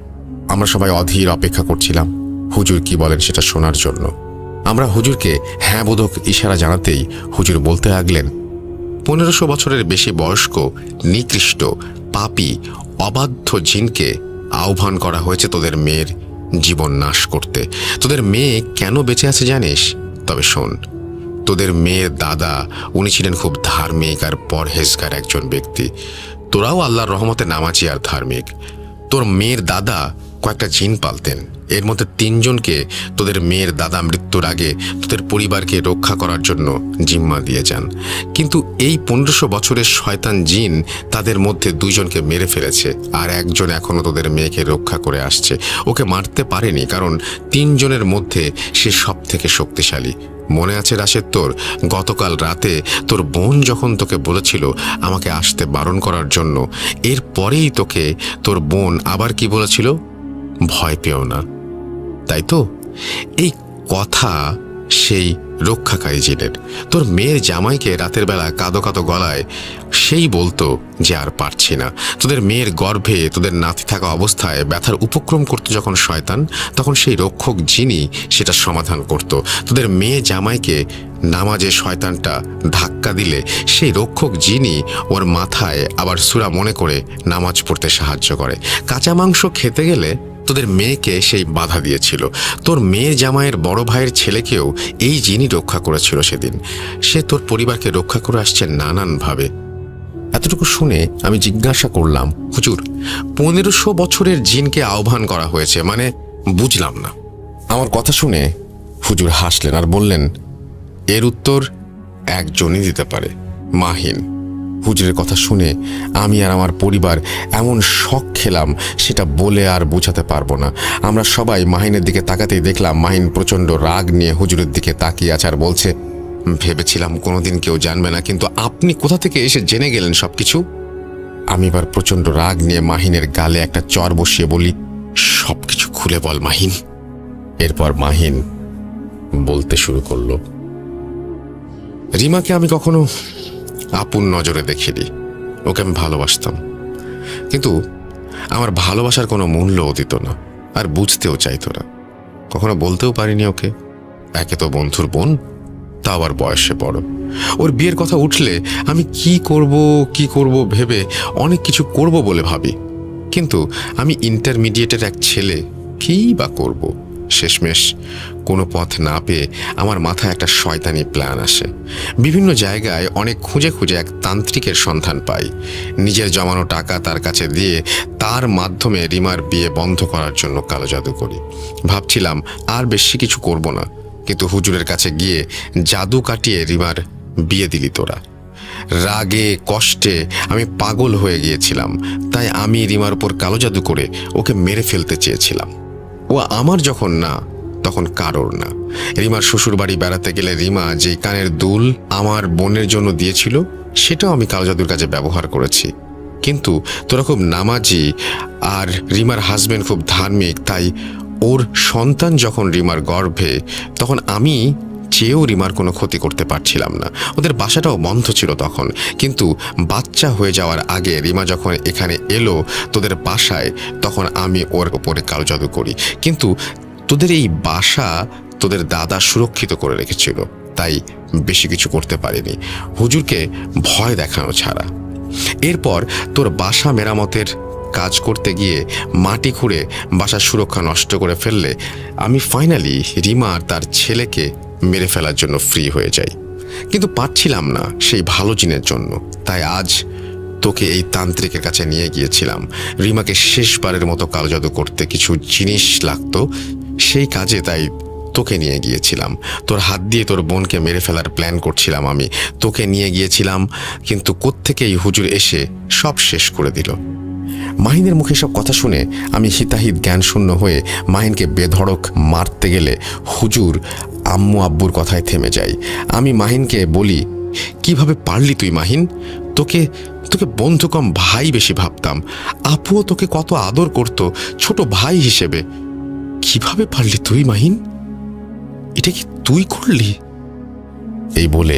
আমরা সবাই অধীর অপেক্ষা করছিলাম হুজুর কি বলেন সেটা শোনার জন্য। আমরা হুজুরকে হ্যাঁ বোধক ইশারা জানাতেই হুজুর বলতে লাগলেন, 1500 বছরের বেশি বয়স্ক, নিকৃষ্ট, পাপী, অবাধ্য জিনকে আহ্বান করা হয়েছে তোদের মেয়ের জীবন নাশ করতে। তোদের মেয়ে কেন বেঁচে আছে জানিস? তবে শোন, তোদের মেয়ের দাদা উনি ছিলেন খুব ধার্মিক আর পরহেজগার একজন ব্যক্তি। তোরাও আল্লাহর রহমতে নামাজি আর ধার্মিক। তোর মেয়ের দাদা কয়েকটা জিন পালতেন, এর মধ্যে 3 জনকে তোদের মেয়ের দাদা মৃত্যুর আগে তোদের পরিবারকে রক্ষা করার জন্য জিম্মা দিয়ে যান। কিন্তু এই 1500 বছরের শয়তান জিন তাদের মধ্যে 2 জনকে মেরে ফেলেছে, আর একজন এখনো তোদের মেয়েকে রক্ষা করে আসছে। ওকে মারতে পারেনি কারণ 3 জনের মধ্যে সে সব থেকে শক্তিশালী। মনে আছে রাশেদ তোর, গতকাল রাতে তোর বোন যখন তোকে বলেছিল আমাকে আসতে বারণ করার জন্য, এরপরেই তোকে তোর বোন আবার কি বলেছিল? ভয় পেও না, তাই তো? এই কথা সেই রক্ষাকারী জিনের। তোর মেয়ের জামাইকে রাতের বেলা কাঁদো কাঁদো গলায় সেই বলতো যে আর পারছি না। তোদের মেয়ের গর্ভে তোদের নাতি থাকা অবস্থায় ব্যথার উপক্রম করতো যখন শয়তান, তখন সেই রক্ষক জিনই সেটা সমাধান করত। তোদের মেয়ে জামাইকে নামাজে শয়তানটা ধাক্কা দিলে সেই রক্ষক জিনই ওর মাথায় আবার সূরা মনে করে নামাজ পড়তে সাহায্য করে। কাঁচা মাংস খেতে গেলে তোদের মেয়েকে সেই বাধা দিয়েছিল। তোর মেয়ের জামাইয়ের বড় ভাইয়ের ছেলেকেও এই জিনই রক্ষা করেছিল সেদিন। সে তোর পরিবারকে রক্ষা করে আসছে নানানভাবে। এতটুকু শুনে আমি জিজ্ঞাসা করলাম, হুজুর 1500 বছরের জিনকে আহ্বান করা হয়েছে মানে বুঝলাম না। আমার কথা শুনে হুজুর হাসলেন আর বললেন, এর উত্তর একজনই দিতে পারে, মাহিন। হুজুরের কথা শুনে আমি আর আমার পরিবার এমন শক খেলাম সেটা বলে আর বোঝাতে পারবো না। আমরা সবাই মাহিনের দিকে তাকাতেই দেখলাম মাহিন প্রচণ্ড রাগ নিয়ে হুজুরের দিকে তাকিয়ে আছে আর বলছে, ভেবেছিলাম কোনোদিন কেউ জানবে না, কিন্তু আপনি কোথা থেকে এসে জেনে গেলেন সবকিছু? আমি এবার প্রচণ্ড রাগ নিয়ে মাহিনের গালে একটা চর বসিয়ে বলি, সবকিছু খুলে বল মাহিন। এরপর মাহিন বলতে শুরু করলো, রিমাকে আমি কখনো আপন নজরে দেখিনি। ওকে আমি ভালোবাসতাম, কিন্তু আমার ভালোবাসার কোনো মূল্যও দিত না আর বুঝতেও চাইতো না। কখনো বলতেও পারিনি ওকে। একে তো বন্ধুর বোন, তা আবার বয়সে বড়। ওর বিয়ের কথা উঠলে আমি কি করব ভেবে অনেক কিছু করব বলে ভাবি, কিন্তু আমি ইন্টারমিডিয়েটের এক ছেলে, কী বা করব? শেষমেশ কোনো পথ না পেয়ে আমার মাথায় একটা শয়তানি প্ল্যান আসে। বিভিন্ন জায়গায় অনেক খুঁজে খুঁজে এক তান্ত্রিকের সন্ধান পাই। নিজের জমানো টাকা তার কাছে দিয়ে তার মাধ্যমে রিমার বিয়ে বন্ধ করার জন্য কালো জাদু করি। ভাবছিলাম আর বেশি কিছু করব না, কিন্তু হুজুরের কাছে গিয়ে জাদু কাটিয়ে রিমার বিয়ে দিলি তোরা। রাগে কষ্টে আমি পাগল হয়ে গিয়েছিলাম, তাই আমি রিমার উপর কালো জাদু করে ওকে মেরে ফেলতে চেয়েছিলাম। ও আমার যখন না, তখন কারোর না। রিমার শ্বশুর বাড়ি বেড়াতে গেলে রিমা যে কানের দুল আমার বোনের জন্য দিয়েছিল সেটাও আমি কালো জাদুর কাজে ব্যবহার করেছি। কিন্তু তোরা খুব নামাজি আর রিমার হাজবেন্ড খুব ধার্মিক, তাই ওর সন্তান যখন রিমার গর্ভে, তখন আমি চেয়েও রিমার কোনো ক্ষতি করতে পারছিলাম না। ওদের বাসাটাও বন্ধ ছিল তখন, কিন্তু বাচ্চা হয়ে যাওয়ার আগে রিমা যখন এখানে এলো তোদের বাসায়, তখন আমি ওর ওপরে কালো জাদু করি। কিন্তু তোদের এই বাসা তোদের দাদা সুরক্ষিত করে রেখেছিল, তাই বেশি কিছু করতে পারিনি, হুজুরকে ভয় দেখানো ছাড়া। এরপর তোর বাসা মেরামতের কাজ করতে গিয়ে মাটি খুঁড়ে বাসার সুরক্ষা নষ্ট করে ফেললে আমি ফাইনালি রিমা আর তার ছেলেকে মেরে ফেলার জন্য ফ্রি হয়ে যাই। কিন্তু পারছিলাম না সেই ভালো জিনের জন্য, তাই আজ তোকে এই তান্ত্রিকের কাছে নিয়ে গিয়েছিলাম। রিমাকে শেষবারের মতো কালো জাদু করতে কিছু জিনিস লাগতো, সেই কাজে তাই তোকে নিয়ে গিয়েছিলাম। তোর হাত দিয়ে তোর বোনকে মেরে ফেলার প্ল্যান করছিলাম আমি, তোকে নিয়ে গিয়েছিলাম, কিন্তু কোত্থেকেই হুজুর এসে সব শেষ করে দিল। মাহিনের মুখে সব কথা শুনে আমি হিতাহিত জ্ঞানশূন্য হয়ে মাহিনকে বেধড়ক মারতে গেলে হুজুর আম্মু আব্বুর কথায় থেমে যাই। আমি মাহিনকে বলি, কিভাবে পারলি তুই মাহিন? তোকে তোকে বন্ধু কম ভাই বেশি ভাবতাম, আপুও তোকে কত আদর করত ছোট ভাই হিসেবে। কিভাবে পারলি তুই মাহিন? এটা কি তুই করলি? এই বলে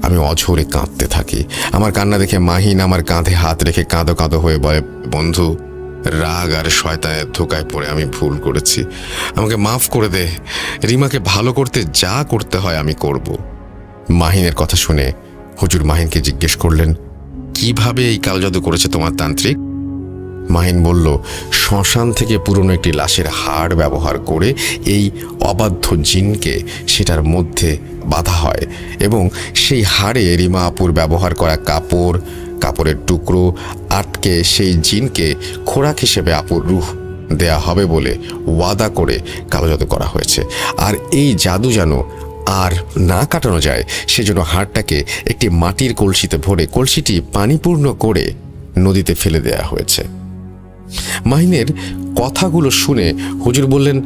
আমি অঝরে কাঁদতে থাকি। আমার কান্না দেখে মাহিন আমার কাঁধে হাত রেখে কাঁদো কাঁদো হয়ে বলে, বন্ধু রাগ আর শয়তানের ধোকায় পড়ে আমি ভুল করেছি, আমাকে মাফ করে দে। রিমাকে ভালো করতে যা করতে হয় আমি করব। মাহিনের কথা শুনে হুজুর মাহিনকে জিজ্ঞেস করলেন, কিভাবে এই কালো জাদু করেছে তোমার তান্ত্রিক? মাহিন বলল, শ্মশান থেকে পুরনো একটি লাশের হাড় ব্যবহার করে এই অবাধ্য জিনকে সেটার মধ্যে বাঁধা হয় এবং সেই হাড়ে রিমা আপুর ব্যবহার করা কাপড়ের টুকরো আটকে সেই জিনকে খোরাক হিসেবে আপুর রূহ দেয়া হবে বলে ওয়াদা করে কালো জাদু করা হয়েছে। আর এই জাদু যেন আর না কাটানো যায় সেজন্য হাড়টাকে একটি মাটির কলসিতে ভরে কলসিটি পানিপূর্ণ করে নদীতে ফেলে দেয়া হয়েছে। মাহিনের কথাগুলো শুনে হুজুর বললেন,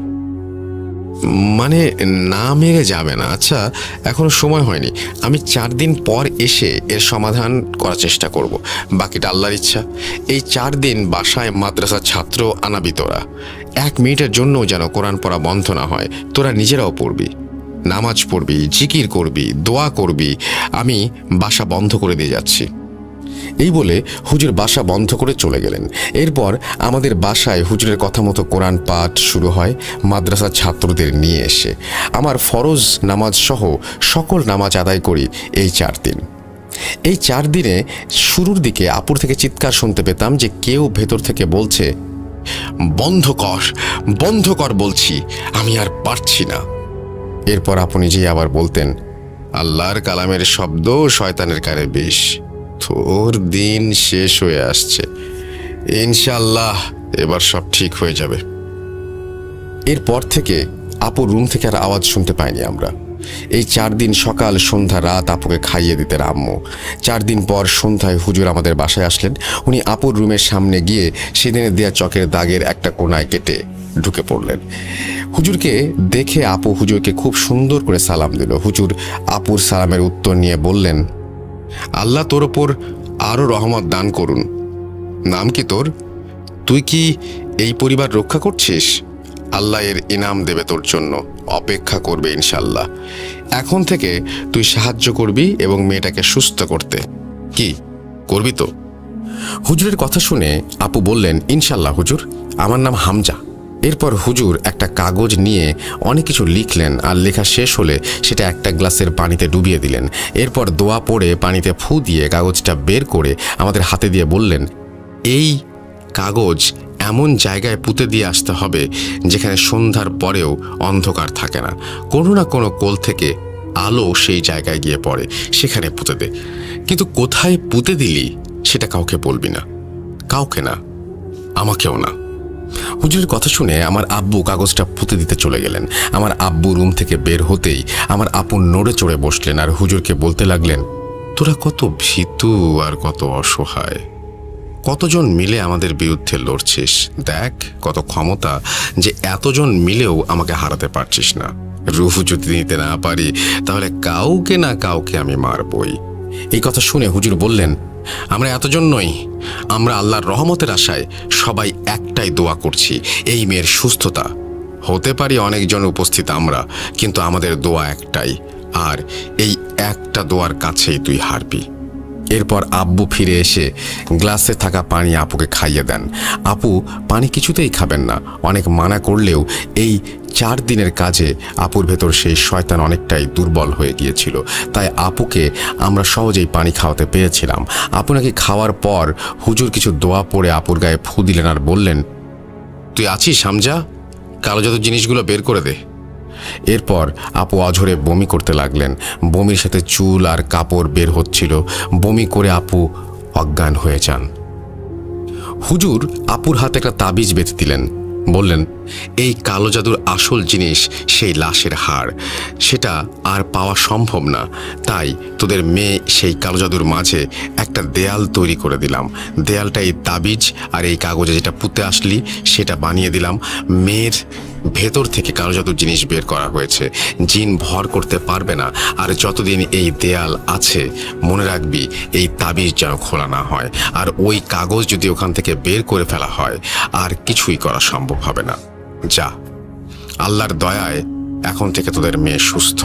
মানে না মেরে যাবে না? আচ্ছা, এখনো সময় হয়নি, আমি 4 দিন পর এসে এর সমাধান করার চেষ্টা করব, বাকিটা আল্লাহর ইচ্ছা। এই 4 দিন বাসায় মাদ্রাসার ছাত্র আনাবি তোরা। 1 মিনিটের জন্য যেন কোরআন পড়া বন্ধ না হয়। তোরা নিজেরাও পড়বি, নামাজ পড়বি, জিকির করবি, দোয়া করবি। আমি বাসা বন্ধ করে দিয়ে যাচ্ছি। এই বলে হুজুর বাসা বন্ধ করে চলে গেলেন। এরপর আমাদের বাসায় হুজুরের কথা মতো কোরআন পাঠ শুরু হয় মাদ্রাসার ছাত্রদের নিয়ে এসে। আমার ফরজ নামাজ সহ সকল নামাজ আদায় করি এই 4 দিন। এই 4 দিনে শুরুর দিকে আপুর থেকে চিৎকার শুনতে পেতাম যে কেউ ভেতর থেকে বলছে, বন্ধ কর বলছি, আমি আর পারছি না। এরপর আপু নিজেই আবার বলতেন, আল্লাহর কালামের শব্দ শয়তানের কারে বিষ। তোর দিন শেষ হয়ে আসছে, ইনশাআল্লাহ এবার সব ঠিক হয়ে যাবে। এরপর থেকে আপুর রুম থেকে আর আওয়াজ শুনতে পাইনি আমরা। এই 4 দিন সকাল সন্ধ্যা রাত আপুকে খাইয়ে দিতেন আম্মু। 4 দিন পর সন্ধ্যায় হুজুর আমাদের বাসায় আসলেন। উনি আপুর রুমের সামনে গিয়ে সেদিনের দেয়া চকের দাগের একটা কোনায় কেটে ঢুকে পড়লেন। হুজুরকে দেখে আপু হুজুরকে খুব সুন্দর করে সালাম দিল। হুজুর আপুর সালামের উত্তর নিয়ে বললেন, আল্লাহ তোর ওপর আরও রহমত দান করুন। নাম কি তোর? তুই কি এই পরিবার রক্ষা করছিস? আল্লাহ এর ইনাম দেবে তোর জন্য, অপেক্ষা করবে ইনশাল্লাহ। এখন থেকে তুই সাহায্য করবি এবং মেয়েটাকে সুস্থ করতে। কি করবি তো? হুজুরের কথা শুনে আপু বললেন, ইনশাল্লাহ হুজুর, আমার নাম হামজা। এরপর হুজুর একটা কাগজ নিয়ে অনেক কিছু লিখলেন আর লেখা শেষ হলে সেটা একটা গ্লাসের পানিতে ডুবিয়ে দিলেন। এরপর দোয়া পড়ে পানিতে ফু দিয়ে কাগজটা বের করে আমাদের হাতে দিয়ে বললেন, এই কাগজ এমন জায়গায় পুঁতে দিয়ে আসতে হবে যেখানে সন্ধ্যার পরেও অন্ধকার থাকে না। কোনো না কোনো কোল থেকে আলো সেই জায়গায় গিয়ে পড়ে, সেখানে পুঁতে দে। কিন্তু কোথায় পুঁতে দিলি সেটা কাউকে বলবি না, কাউকে না, আমাকেও না। হুজুরের কথা শুনে আমার আব্বু কাগজটা পুঁতে দিতে চলে গেলেন। আমার আব্বু রুম থেকে বের হতেই আমার আপু নড়ে চড়ে বসলেন আর হুজুরকে বলতে লাগলেন, তোরা কত ভীতু আর কত অসহায়, কতজন মিলে আমাদের বিরুদ্ধে লড়ছিস। দেখ কত ক্ষমতা যে এতজন মিলেও আমাকে হারাতে পারছিস না। রূহ যদি নিতে না পারি তাহলে কাউকে না কাউকে আমি মারবই। এই কথা শুনে হুজুর বললেন, আমরা এতজন নই, আমরা আল্লাহর রহমতের আশায় সবাই একটাই দোয়া করছি, এই মেয়ের সুস্থতা। হতে পারি অনেকজন উপস্থিত আমরা, কিন্তু আমাদের দোয়া একটাই, আর এই একটা দোয়ার কাছেই তুই হারবি। এরপর আব্বু ফিরে এসে গ্লাসে থাকা পানি আপুকে খাইয়ে দেন। আপু পানি কিছুতেই খাবেন না। অনেক মানা করলেও এই 4 দিনের কাজে আপুর ভেতর সেই শয়তান অনেকটাই দুর্বল হয়ে গিয়েছিল। তাই আপুকে আমরা সহজেই পানি খাওয়াতে পেরেছিলাম। আপু নাকি খাওয়ার পর হুজুর কিছু দোয়া পড়ে আপুর গায়ে ফু দিলেন আর বললেন, তুই আছিস হামজা, কালো জাদুর জিনিসগুলো বের করে দে। এরপর আপু অঝরে বমি করতে লাগলেন। বমির সাথে চুল আর কাপড় বের হচ্ছিল। বমি করে আপু অজ্ঞান হয়ে যান। হুজুর আপুর হাতে একটা তাবিজ বেঁধে দিলেন। বললেন, এই কালো জাদুর আসল জিনিস সেই লাশের হাড়, সেটা আর পাওয়া সম্ভব না। তাই তোদের মেয়ে সেই কালো জাদুর মাঝে একটা দেয়াল তৈরি করে দিলাম। দেয়ালটা এই তাবিজ আর এই কাগজে যেটা পুঁতে আসলি সেটা বানিয়ে দিলাম। মেয়ের ভেতর থেকে কালো জাদুর জিনিস বের করা হয়েছে। জিন ভর করতে পারবে না। আর যতদিন এই দেয়াল আছে মনে রাখবি এই তাবিজ যেন খোলা না হয়। আর ওই কাগজ যদি ওখান থেকে বের করে ফেলা হয় আর কিছুই করা সম্ভব হবে না। যা, আল্লাহর দয়ায় এখন থেকে তোদের মেয়ে সুস্থ।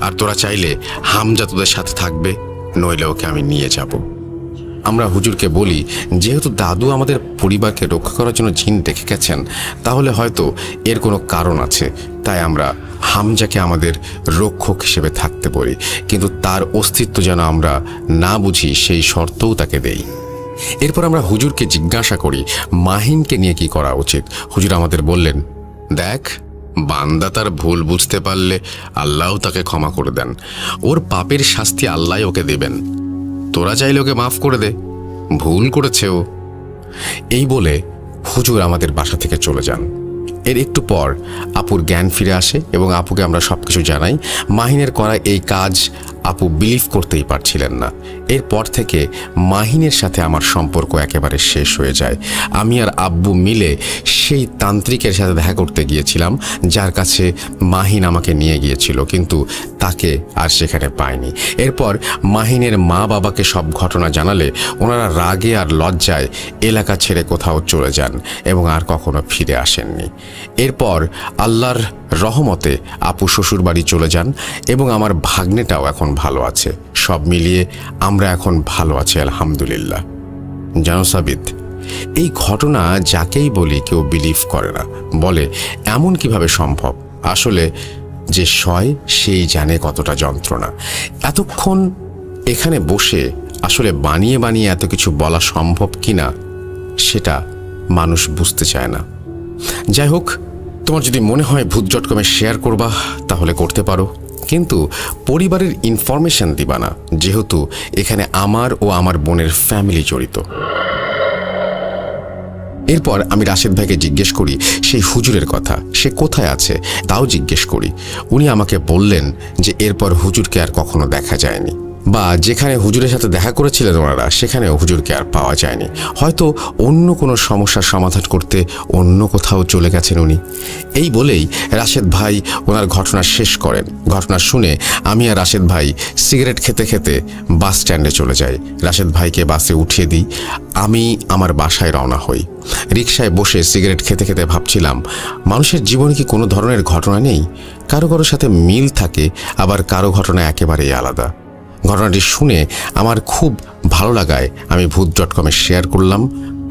আর তোরা চাইলে হামজা তোদের সাথে থাকবে, নইলে ওকে আমি নিয়ে যাব। আমরা হুজুরকে বলি, যেহেতু দাদু আমাদের পরিবারকে রক্ষা করার জন্য জিন ডেকে গেছেন, তাহলে হয়তো এর কোনো কারণ আছে। তাই আমরা হামজাকে আমাদের রক্ষক হিসেবে থাকতে বলি, কিন্তু তার অস্তিত্ব যেন আমরা না বুঝি সেই শর্তও তাকে দেই। এরপর আমরা হুজুরকে জিজ্ঞাসা করি মাহিনকে নিয়ে কি করা উচিত। হুজুর আমাদের বললেন, দেখ, বান্দা তার ভুল বুঝতে পারলে আল্লাহ তাকে ক্ষমা করে দেন, ওর পাপের শাস্তি আল্লাহ ওকে দেবেন, তোরা চাইলে ওকে মাফ করে দে, ভুল করেছে ও। এই বলে হুজুর আমাদের বাসা থেকে চলে যান। এর একটু পর আপুর জ্ঞান ফিরে আসে এবং আপুকে আমরা সবকিছু জানাই। মাহিনের করা এই কাজ আপু বিলিভ করতেই পারছিলেন না। এরপর থেকে মাহিনের সাথে আমার সম্পর্ক একেবারে শেষ হয়ে যায়। আমি আর আব্বু মিলে সেই তান্ত্রিকের সাথে দেখা করতে গিয়েছিলাম, যার কাছে মাহিন আমাকে নিয়ে গিয়েছিল, কিন্তু তাকে আর সেখানে পাইনি। এরপর মাহিনের মা বাবাকে সব ঘটনা জানালে ওনারা রাগে আর লজ্জায় এলাকা ছেড়ে কোথাও চলে যান এবং আর কখনো ফিরে আসেননি। এরপর আল্লাহর রহমতে আপু শ্বশুর বাড়ি চলে যান এবং আমার ভাগ্নেটাও এখন ভালো আছে। সব মিলিয়ে আমরা এখন ভালো আছি আলহামদুলিল্লাহ। জানো সাবিত, এই ঘটনা যাকেই বলি কেউ বিলিভ করে না, বলে এমন কিভাবে সম্ভব। আসলে যে সয় সেই জানে কতটা যন্ত্রণা। এতক্ষণ এখানে বসে আসলে বানিয়ে বানিয়ে এত কিছু বলা সম্ভব কিনা সেটা মানুষ বুঝতে চায় না। যাই হোক, তোমার যদি মনে হয় ভূত.com শেয়ার করবা তাহলে করতে পারো, কিন্তু পরিবারের ইনফরমেশন দিবা না, যেহেতু এখানে আমার ও আমার বোনের ফ্যামিলি জড়িত। এরপর আমি রাশেদ ভাইকে জিজ্ঞেস করি সেই হুজুরের কথা, সে কোথায় আছে তাও জিজ্ঞেস করি। উনি আমাকে বললেন যে এরপর হুজুরকে আর কখনো দেখা যায়নি, বা যেখানে হুজুরের সাথে দেখা করেছিলেন ওনারা সেখানেও হুজুরকে আর পাওয়া যায়নি। হয়তো অন্য কোনো সমস্যার সমাধান করতে অন্য কোথাও চলে গেছেন উনি। এই বলেই রাশেদ ভাই ওনার ঘটনা শেষ করেন। ঘটনা শুনে আমি আর রাশেদ ভাই সিগারেট খেতে খেতে বাস স্ট্যান্ডে চলে যাই। রাশেদ ভাইকে বাসে উঠিয়ে দিই, আমি আমার বাসায় রওনা হই। রিকশায় বসে সিগারেট খেতে খেতে ভাবছিলাম, মানুষের জীবনে কি কোনো ধরনের ঘটনা নেই? কারো কারোর সাথে মিল থাকে, আবার কারো ঘটনা একেবারেই আলাদা। ঘটনাটি শুনে আমার খুব ভালো লাগায় আমি ভূত.com শেয়ার করলাম।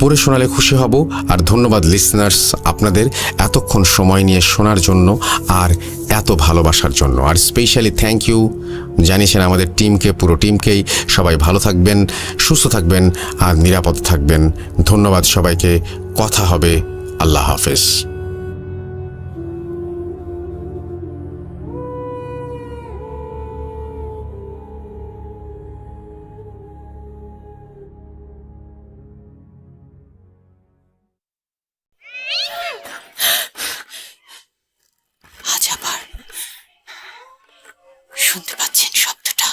পড়ে শোনালে খুশি হব। আর ধন্যবাদ লিসনার্স, আপনাদের এতক্ষণ সময় নিয়ে শোনার জন্য আর এত ভালোবাসার জন্য। আর স্পেশালি থ্যাংক ইউ জানিয়েছেন আমাদের টিমকে, পুরো টিমকেই। সবাই ভালো থাকবেন, সুস্থ থাকবেন আর নিরাপদ থাকবেন। ধন্যবাদ সবাইকে। কথা হবে। আল্লাহ হাফেজ। আজ আবার শুনতে পাচ্ছেন শব্দটা?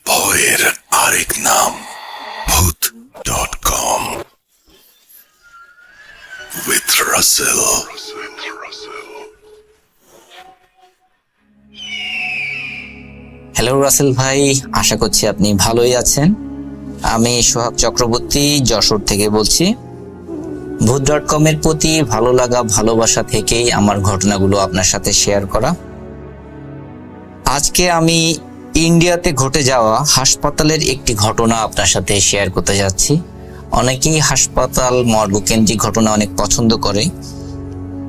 ভয়ের আরেক নাম ভূত.com with Russell. হ্যালো রাসেল ভাই, আশা করছি আপনি ভালোই আছেন। আমি সোহাগ চক্রবর্তী যশোর থেকে বলছি। ভূত.com এর প্রতি ভালো লাগা, ভালোবাসা থেকেই আমার ঘটনাগুলো আপনার সাথে শেয়ার করা। আজকে আমি ইন্ডিয়াতে ঘটে যাওয়া হাসপাতালের একটি ঘটনা আপনার সাথে শেয়ার করতে যাচ্ছি। অনেকেই হাসপাতাল মর্গকেন্দ্রিক ঘটনা অনেক পছন্দ করে,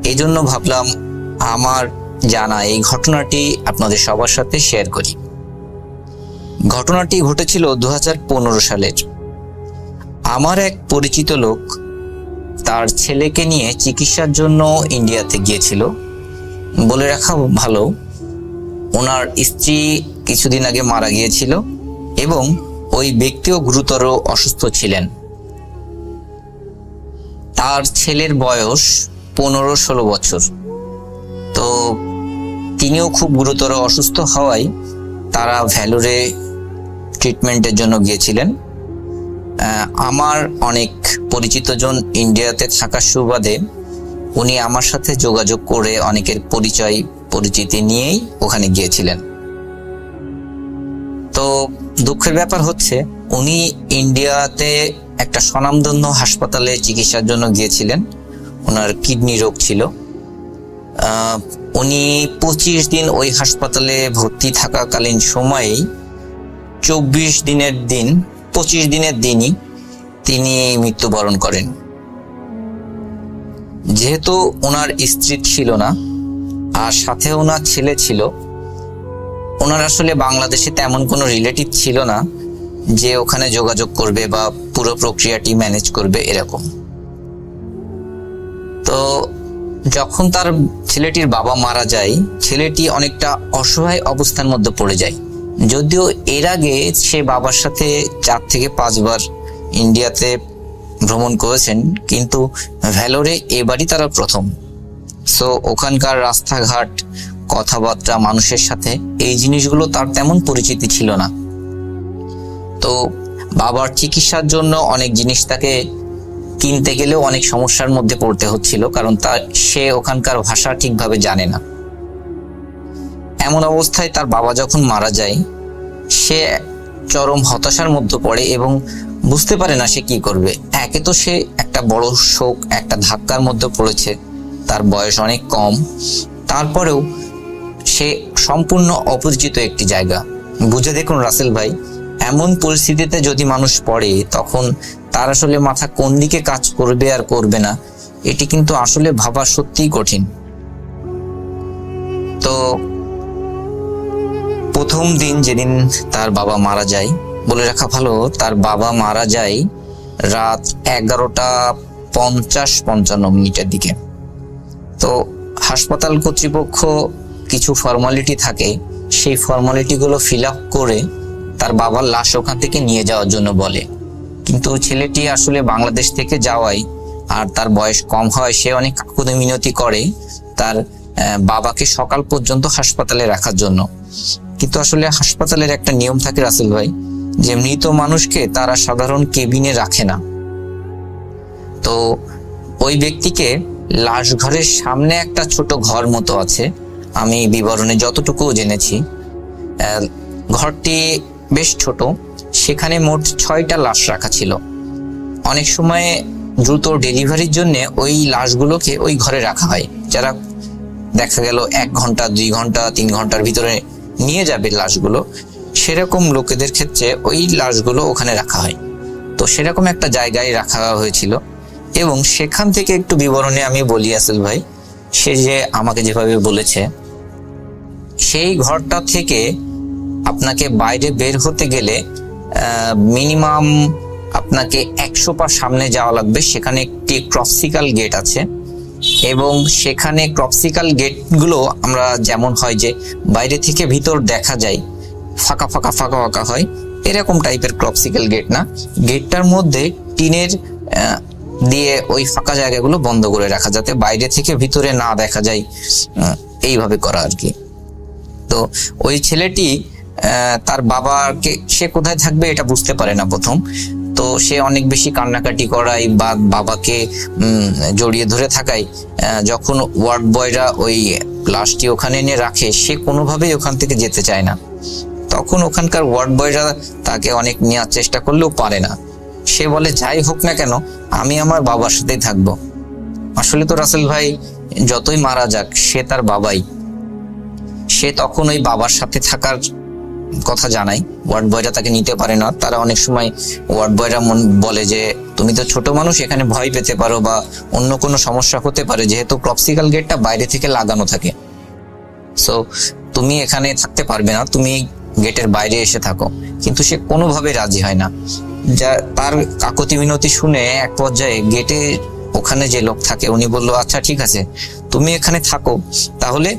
এই জন্য ভাবলাম আমার জানা এই ঘটনাটি আপনাদের সবার সাথে শেয়ার করি। ঘটনাটি ঘটেছিল 2015 সালের। আমার এক পরিচিত লোক তার ছেলেকে নিয়ে চিকিৎসার জন্য ইন্ডিয়াতে গিয়েছিল। বলে রাখা ভালো, ওনার স্ত্রী কিছুদিন আগে মারা গিয়েছিল এবং ওই ব্যক্তিও গুরুতর অসুস্থ ছিলেন। তার ছেলের বয়স 15-16 বছর। তো তিনিও খুব গুরুতর অসুস্থ হওয়ায় তারা ভ্যালুরে ট্রিটমেন্টের জন্য গিয়েছিলেন। আমার অনেক পরিচিত জন ইন্ডিয়াতে থাকার সুবাদে উনি আমার সাথে যোগাযোগ করে অনেকের পরিচয় পরিচিতি নিয়েই ওখানে গিয়েছিলেন। তো দুঃখের ব্যাপার হচ্ছে উনি ইন্ডিয়াতে একটা স্বনামধন্য হাসপাতালে চিকিৎসার জন্য গিয়েছিলেন। ওনার কিডনি রোগ ছিল। উনি 25 দিন ওই হাসপাতালে ভর্তি থাকাকালীন সময়েই 25 দিনের দিনই তিনি মৃত্যুবরণ করেন। যেহেতু ওনার স্ত্রী ছিল না আর সাথে ওনার ছেলে ছিল, ওনার আসলে বাংলাদেশে তেমন কোনো রিলেটিভ ছিল না, যে ওখানে যোগাযোগ করবে বা পুরো প্রক্রিয়াটি ম্যানেজ করবে এরকম। তো যখন তার ছেলেটির বাবা মারা যায়, ছেলেটি অনেকটা অসহায় অবস্থার মধ্যে পড়ে যায়। যদিও এর আগে সে বাবার সাথে 4 থেকে 5 বার ইন্ডিয়াতে ভ্রমণ করেছেন, কিন্তু ভ্যালোরে এবারই তারা প্রথম। সো ওখানকার রাস্তাঘাট, কথাবার্তা, মানুষের সাথে এই জিনিসগুলো তার তেমন পরিচিতি ছিল না। তো বাবার চিকিৎসার জন্য অনেক জিনিস তাকে কিনতে গেলেও অনেক সমস্যার মধ্যে পড়তে হচ্ছিল, কারণ সে ওখানকার ভাষা ঠিকভাবে জানে না। এমন অবস্থায় তার বাবা যখন মারা যায়, সে চরম হতাশার মধ্যে পড়ে এবং বুঝতে পারে না সে কি করবে। একে তো সে একটা বড় শোক, একটা ধাক্কার মধ্যে পড়েছে, তার বয়স অনেক কম, তারপরেও সে সম্পূর্ণ অপরিচিত একটি জায়গা। বুঝে দেখুন রাসেল ভাই, এমন পরিস্থিতিতে যদি মানুষ পড়ে তখন তার আসলে মাথা কোন দিকে কাজ করবে আর করবে না, এটি কিন্তু আসলে ভাবা সত্যিই কঠিন। তো প্রথম দিন যেদিন তার বাবা মারা যায়, বলে রাখা ভালো তার বাবা মারা যায় রাত 11:50-55 দিকে। তো হাসপাতাল কর্তৃপক্ষ কিছু ফর্মালিটি থাকে, সেই ফর্মালিটিগুলো ফিল আপ করে তার বাবার লাশ ওখান থেকে নিয়ে যাওয়ার জন্য বলে। কিন্তু ছেলেটি আসলে বাংলাদেশ থেকে যাওয়ায় আর তার বয়স কম হয়, সে অনেক কাকুতি মিনতি করে তার বাবাকে সকাল পর্যন্ত হাসপাতালে রাখার জন্য। কিন্তু আসলে হাসপাতালের একটা নিয়ম থাকে রাসেল ভাই, যে মৃত মানুষকে তারা সাধারণ কেবিনে রাখে না। তো ওই ব্যক্তিকে লাশ ঘরের সামনে একটা ছোট ঘর মতো আছে, আমি বিবরণে যতটুকু জেনেছি ঘরটি বেশ ছোট, সেখানে মোট 6টা লাশ রাখা ছিল। অনেক সময় দ্রুত ডেলিভারির জন্য ওই লাশগুলোকে ওই ঘরে রাখা হয়, যারা দেখা গেল 1 ঘন্টা 2 ঘন্টা 3 ঘন্টার ভিতরে নিয়ে যাবে লাশগুলো, সেরকম লোকেদের ক্ষেত্রে ওই লাশগুলো ওখানে রাখা হয়। তো সেরকম একটা জায়গায় রাখা হয়েছিল এবং সেখান থেকে একটু বিবরণে আমি বলি আসল ভাই, সে যে আমাকে যেভাবে বলেছে, সেই ঘরটা থেকে আপনাকে বাইরে বের হতে গেলে মিনিমাম আপনাকে 100 পা সামনে যাওয়া লাগবে। সেখানে একটি ক্রপসিক্যাল গেট আছে এবং সেখানে ক্রপসিক্যাল গেটগুলো আমরা যেমন হয় যে বাইরে থেকে ভিতর দেখা যায় ফাঁকা ফাঁকা ফাঁকা ফাঁকা হয়, এরকম টাইপের ক্রপসিক্যাল গেট না, গেটটার মধ্যে টিনের দিয়ে ওই ফাঁকা জায়গাগুলো বন্ধ করে রাখা, যাতে বাইরে থেকে ভিতরে না দেখা যায়, এইভাবে করা আর কি। তো ওই ছেলেটি তার বাবাকে, সে কোথায় থাকবে এটা বুঝতে পারে না প্রথম, তো সে অনেক বেশি কান্নাকাটি করায় বা বাবাকে জড়িয়ে ধরে থাকায় যখন ওয়ার্ড বয়রা ওই লাশটি ওখানে এনে রাখে, সে কোনোভাবেই ওখান থেকে যেতে চায় না। তখন ওখানকার ওয়ার্ড বয়রা তাকে অনেক নেওয়ার চেষ্টা করলেও পারে না। সে বলে, যাই হোক না কেন আমি আমার বাবার সাথেই থাকবো। আসলে তো রাসেল ভাই যতই মারা যাক সে তার বাবাই, সে তখন ওই বাবার সাথে থাকার কথা জানাই। ওয়ার্ড বয়রা তাকে নিতে পারে না, তারা অনেক সময় ওয়ার্ড বয়রা বলে যে তুমি তো ছোট মানুষ, এখানে ভয় পেতে পারো বা অন্য কোনো সমস্যা হতে পারে, যেহেতু ক্রপসিক্যাল গেটটা বাইরে থেকে লাগানো থাকে, সো তুমি এখানে থাকতে পারবে না, তুমি গেটের বাইরে এসে থাকো। কিন্তু সে কোনোভাবে রাজি হয় না। যা তার কাকুতি মিনতি শুনে এক পর্যায়ে গেটে ওখানে যে লোক থাকে উনি বলল, আচ্ছা ঠিক আছে তুমি এখানে থাকো, তাহলে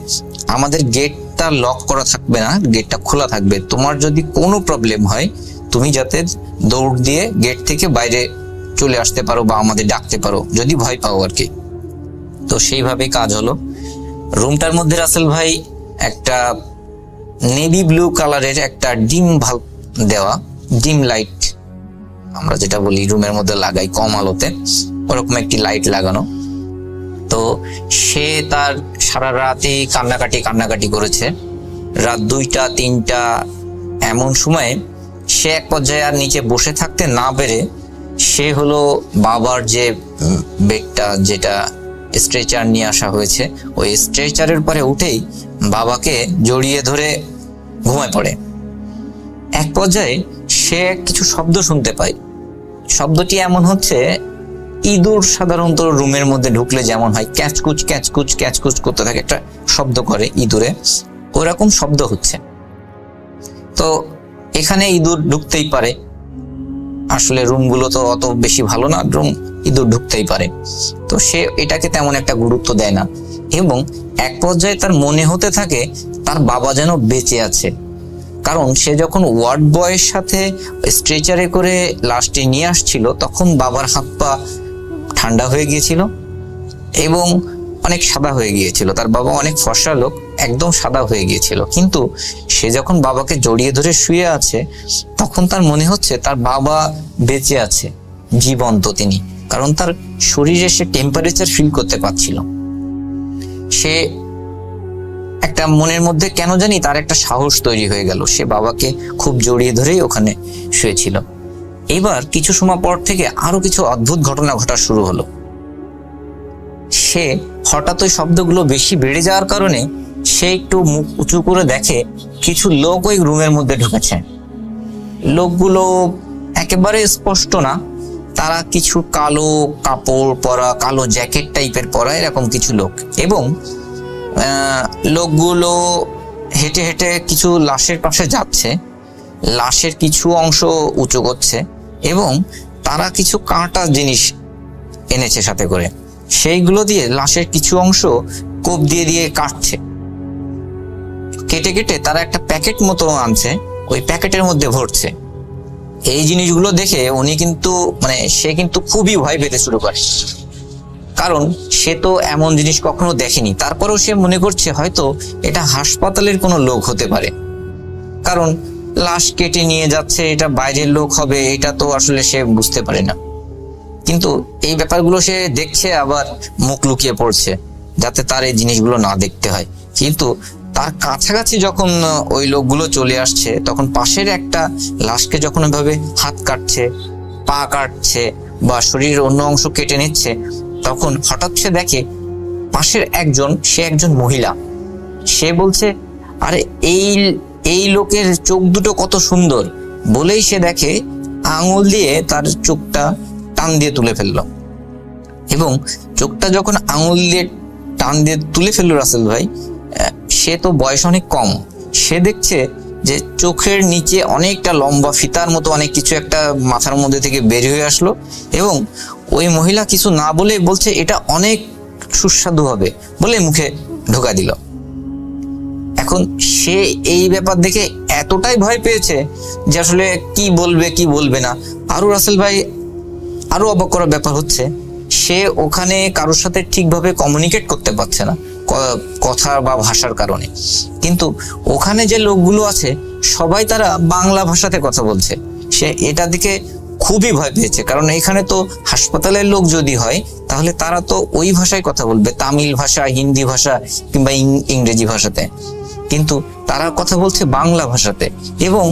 আমাদের গেটটা লক করা থাকবে না, গেটটা খোলা থাকবে, তোমার যদি কোনো প্রবলেম হয় তুমি যাতে দৌড় দিয়ে গেট থেকে বাইরে চলে আসতে পারো বা আমাদের ডাকতে পারো যদি ভয় পাও আর কি। তো সেইভাবেই কাজ হলো। রুমটার মধ্যে রাসেল ভাই একটা নেভি ব্লু কালারের একটা ডিম ভাল্ব দেওয়া, ডিম লাইট আমরা যেটা বলি রুমের মধ্যে লাগাই কম আলোতে, ওরকম একটি লাইট লাগানো। তো সে তার সারা রাতই কান্নাকাটি করেছে। রাত 2টা 3টা এমন সময়ে সে এক পর্যায়ে আর নিচে বসে থাকতে না পেরে সে হলো বাবার যে বেডটা, যেটা স্ট্রেচার নিয়ে আসা হয়েছে, ওই স্ট্রেচারের পরে উঠেই বাবাকে জড়িয়ে ধরে ঘুমায় পড়ে। এক পর্যায়ে সে কিছু শব্দ শুনতে পায়। শব্দটি এমন হচ্ছে, ইঁদুর সাধারণত রুমের মধ্যে ঢুকলে যেমন হয় ক্যাচকুচ ক্যাচকুচ ক্যাচকুচ করতে থাকে, একটা শব্দ করে ইঁদুরে, ওরকম শব্দ হচ্ছে। তো এখানে ইঁদুর ঢুকতেই পারে, আসলে রুমগুলো তো অত বেশি ভালো না, রুম ইঁদুর ঢুকতেই পারে, তো সে এটাকে তেমন একটা গুরুত্ব দেয় না। এবং এক পর্যায়ে তার মনে হতে থাকে তার বাবা যেন বেঁচে আছে, কারণ সে যখন ওয়ার্ড বয়ের সাথে স্ট্রেচারে করে লাশটি নিয়ে আসছিল তখন বাবার হাত পা ঠান্ডা হয়ে গিয়েছিল এবং অনেক সাদা হয়ে গিয়েছিল। তার বাবা অনেক ফর্সা লোক, একদম সাদা হয়ে গিয়েছিল, কিন্তু সে যখন বাবাকে জড়িয়ে ধরে শুয়ে আছে তখন তার মনে হচ্ছে তার বাবা বেঁচে আছে, জীবন্ত তিনি, কারণ তার শরীরে সে টেম্পারেচার ফিল করতে পারছিল। সে একটা মনের মধ্যে কেন জানি তার একটা সাহস তৈরি হয়ে গেল, সে বাবাকে খুব জড়িয়ে ধরেই ওখানে শুয়েছিল। এবার কিছু সময় পর থেকে আরো কিছু অদ্ভুত ঘটনা ঘটা শুরু হলো। সে হঠাৎ ওই শব্দগুলো বেশি বেড়ে যাওয়ার কারণে সে একটু মুখ উঁচু করে দেখে কিছু লোক ওই রুমের মধ্যে ঢুকেছে। লোকগুলো একেবারে স্পষ্ট না, তারা কিছু কালো কাপড় পরা, কালো জ্যাকেট টাইপের পরা এরকম কিছু লোক, এবং লোকগুলো হেঁটে হেঁটে কিছু লাশের পাশে যাচ্ছে, লাশের কিছু অংশ উঁচু করছে এবং তারা কিছু কাঁটা জিনিস এনেছে সাথে করে, সেইগুলো দিয়ে লাশের কিছু অংশ কোপ দিয়ে দিয়ে কাটছে, কেটে কেটে তারা একটা প্যাকেট মতো আনছে, ওই প্যাকেটের মধ্যে ভরছে। এই জিনিসগুলো দেখে উনি কিন্তু সে কিন্তু খুবই ভয় পেতে শুরু করে, কারণ সে তো এমন জিনিস কখনো দেখেনি। তারপরেও সে মনে করছে হয়তো এটা হাসপাতালের কোনো লোক হতে পারে, কারণ লাশ কেটে নিয়ে যাচ্ছে, এটা বাইরের লোক হবে এটা তো আসলে সে বুঝতে পারে না। কিন্তু এই ব্যাপারগুলো সে দেখছে, আবার মুখ লুকিয়ে পড়ছে যাতে তার এই জিনিসগুলো না দেখতে হয়। কিন্তু তার কাছাকাছি যখন ওই লোকগুলো চলে আসছে তখন পাশের একটা লাশকে যখন ওইভাবে হাত কাটছে, পা কাটছে বা শরীরের অন্য অংশ কেটে নিচ্ছে, তখন হঠাৎ সে দেখে পাশের সে একজন মহিলা। সে বলছে, আরে এই লোকের চোখ দুটো কত সুন্দর, বলেই সে দেখে আঙুল দিয়ে তার চোখটা টান দিয়ে তুলে ফেললো। এবং চোখটা যখন আঙুল দিয়ে টান দিয়ে তুলে ফেললো রাসেল ভাই, সে তো বয়স অনেক কম, সে দেখছে যে চোখের নিচে অনেকটা লম্বা ফিতার মতো অনেক কিছু একটা মাথার মধ্যে থেকে বের হয়ে আসলো, এবং ওই মহিলা কিছু না বলে বলছে এটা অনেক সুস্বাদু হবে বলে মুখে ঢোকা দিল। এখন সে এই ব্যাপার দেখে এতটাই ভয় পেয়েছে যে আসলে কি বলবে কি বলবে না। আরো রাসেল ভাই আরো অবাক করার ব্যাপার হচ্ছে, সে ওখানে কারোর সাথে ঠিকভাবে কমিউনিকেট করতে পারছে না কথা বা ভাষার কারণে, কিন্তু ওখানে যে লোকগুলো আছে সবাই তারা বাংলা ভাষাতে কথা বলছে। সে এটা দিকে খুবই ভয় পেয়েছে, কারণ এখানে তো হাসপাতালের লোক যদি হয় তাহলে তারা তো ওই ভাষায় কথা বলবে, তামিল ভাষা, হিন্দি ভাষা কিংবা ইংরেজি ভাষাতে, কিন্তু তারা কথা বলছে বাংলা ভাষাতে। এবং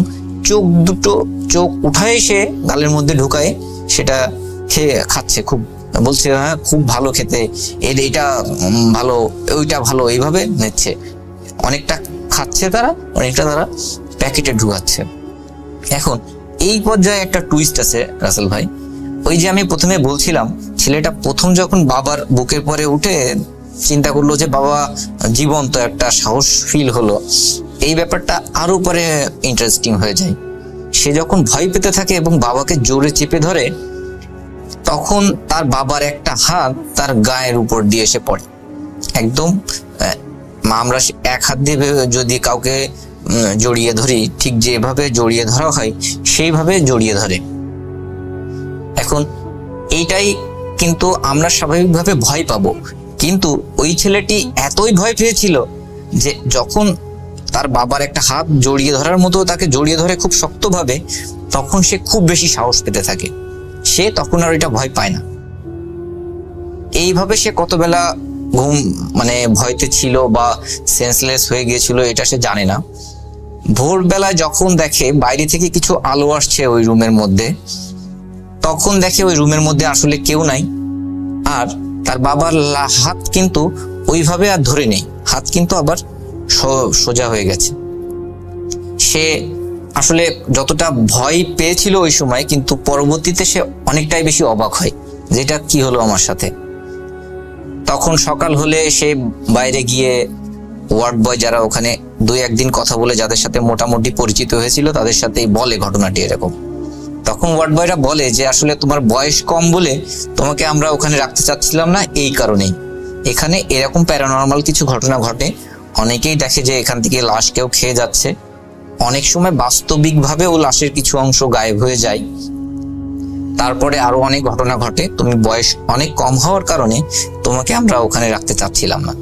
চোখ উঠায় সে গালের মধ্যে ঢুকায় সেটা খেয়ে খাচ্ছে, খুব বলছে হ্যাঁ খুব ভালো খেতে, এটা ভালো, ওইটা ভালো, এইভাবে নিচ্ছে। অনেকটা খাচ্ছে তারা, অনেকটা তারা প্যাকেটে ঢুকাচ্ছে। এখন এই পর্যায়ে একটা টুইস্ট আছে রাসেল ভাই। ওই যে আমি প্রথমে বলছিলাম, ছেলেটা প্রথম যখন বাবার বুকের পরে উঠে চিন্তা করলো যে বাবা জীবন্ত, একটা সাহস ফিল হলো, এই ব্যাপারটা আরো পরে ইন্টারেস্টিং হয়ে যায়। সে যখন ভয় পেতে থাকে এবং বাবাকে জোরে চেপে ধরে, তখন তার বাবার একটা হাত তার গায়ের উপর দিয়ে এসে পড়ে, একদম আমরা এক হাত দিয়ে যদি কাউকে জড়িয়ে ধরি ঠিক যেভাবে জড়িয়ে ধরা হয় সেইভাবে জড়িয়ে ধরে। এখন এইটাই কিন্তু আমরা স্বাভাবিকভাবে ভয় পাবো, কিন্তু ওই ছেলেটি এতই ভয় পেয়েছিল যে যখন তার বাবার একটা হাত জড়িয়ে ধরার মতো তাকে জড়িয়ে ধরে খুব শক্তভাবে, তখন সে খুব বেশি সাহস পেতে থাকে। সে তখন আর এটা ভয় পায় না। এইভাবে সে কত বেলা ভয়তে ছিল বা সেন্সলেস হয়ে গিয়েছিল এটা সে জানে না। ভোরবেলায় যখন দেখে বাইরে থেকে কিছু আলো আসছে ওই রুমের মধ্যে, তখন দেখে ওই রুমের মধ্যে আসলে কেউ নাই, আর তার বাবার হাত কিন্তু ওইভাবে আর ধরে নেই, হাত কিন্তু আবার সোজা হয়ে গেছে। সে আসলে যতটা ভয় পেয়েছিল ওই সময়, কিন্তু পরবর্তীতে সে অনেকটাই বেশি অবাক হয় যেটা কি হলো আমার সাথে। তখন সকাল হলে সে বাইরে গিয়ে ওয়ার্ড বয় যারা ওখানে 2-1 দিন কথা বলে যাদের সাথে মোটামুটি পরিচিত হয়েছিল তাদের সাথেই বলে ঘটনাটি এরকম। তখন ওয়ার্ড বয়রা বলে যে আসলে তোমার বয়স কম বলে তোমাকে আমরা ওখানে রাখতে চাচ্ছিলাম না, এই কারণেই। এখানে এরকম প্যারানর্মাল কিছু ঘটনা ঘটে, অনেকেই দেখে যে এখান থেকে লাশ কেউ খেয়ে যাচ্ছে, অনেক সময় বাস্তবিকভাবেও লাশের কিছু অংশ গায়েব হয়ে যায়। তারপরে আরো অনেক ঘটনা ঘটে, তুমি বয়স অনেক কম হওয়ার কারণে তোমাকে আমরা ওখানে রাখতে চাচ্ছিলাম না।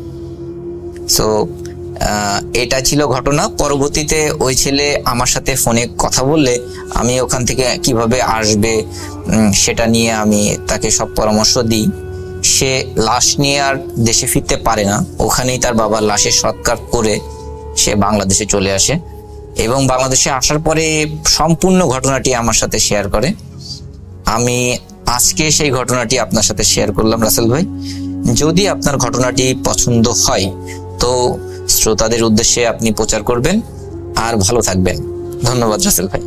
সো এটা ছিল ঘটনা। পরবর্তীতে ওই ছেলে আমার সাথে ফোনে কথা বললে আমি ওখান থেকে কিভাবে আসবে সেটা নিয়ে আমি তাকে সব পরামর্শ দিই। সে লাশ নিয়ে আর দেশে ফিরতে পারে না, ওখানেই তার বাবার লাশের সৎকার করে সে বাংলাদেশে চলে আসে এবং বাংলাদেশে আসার পরে সম্পূর্ণ ঘটনাটি আমার সাথে শেয়ার করে। আমি আজকে সেই ঘটনাটি আপনার সাথে শেয়ার করলাম রাসেল ভাই। যদি আপনার ঘটনাটি পছন্দ হয় তো শ্রোতাদের উদ্দেশ্যে আপনি প্রচার করবেন আর ভালো থাকবেন। ধন্যবাদ রাসেল ভাই।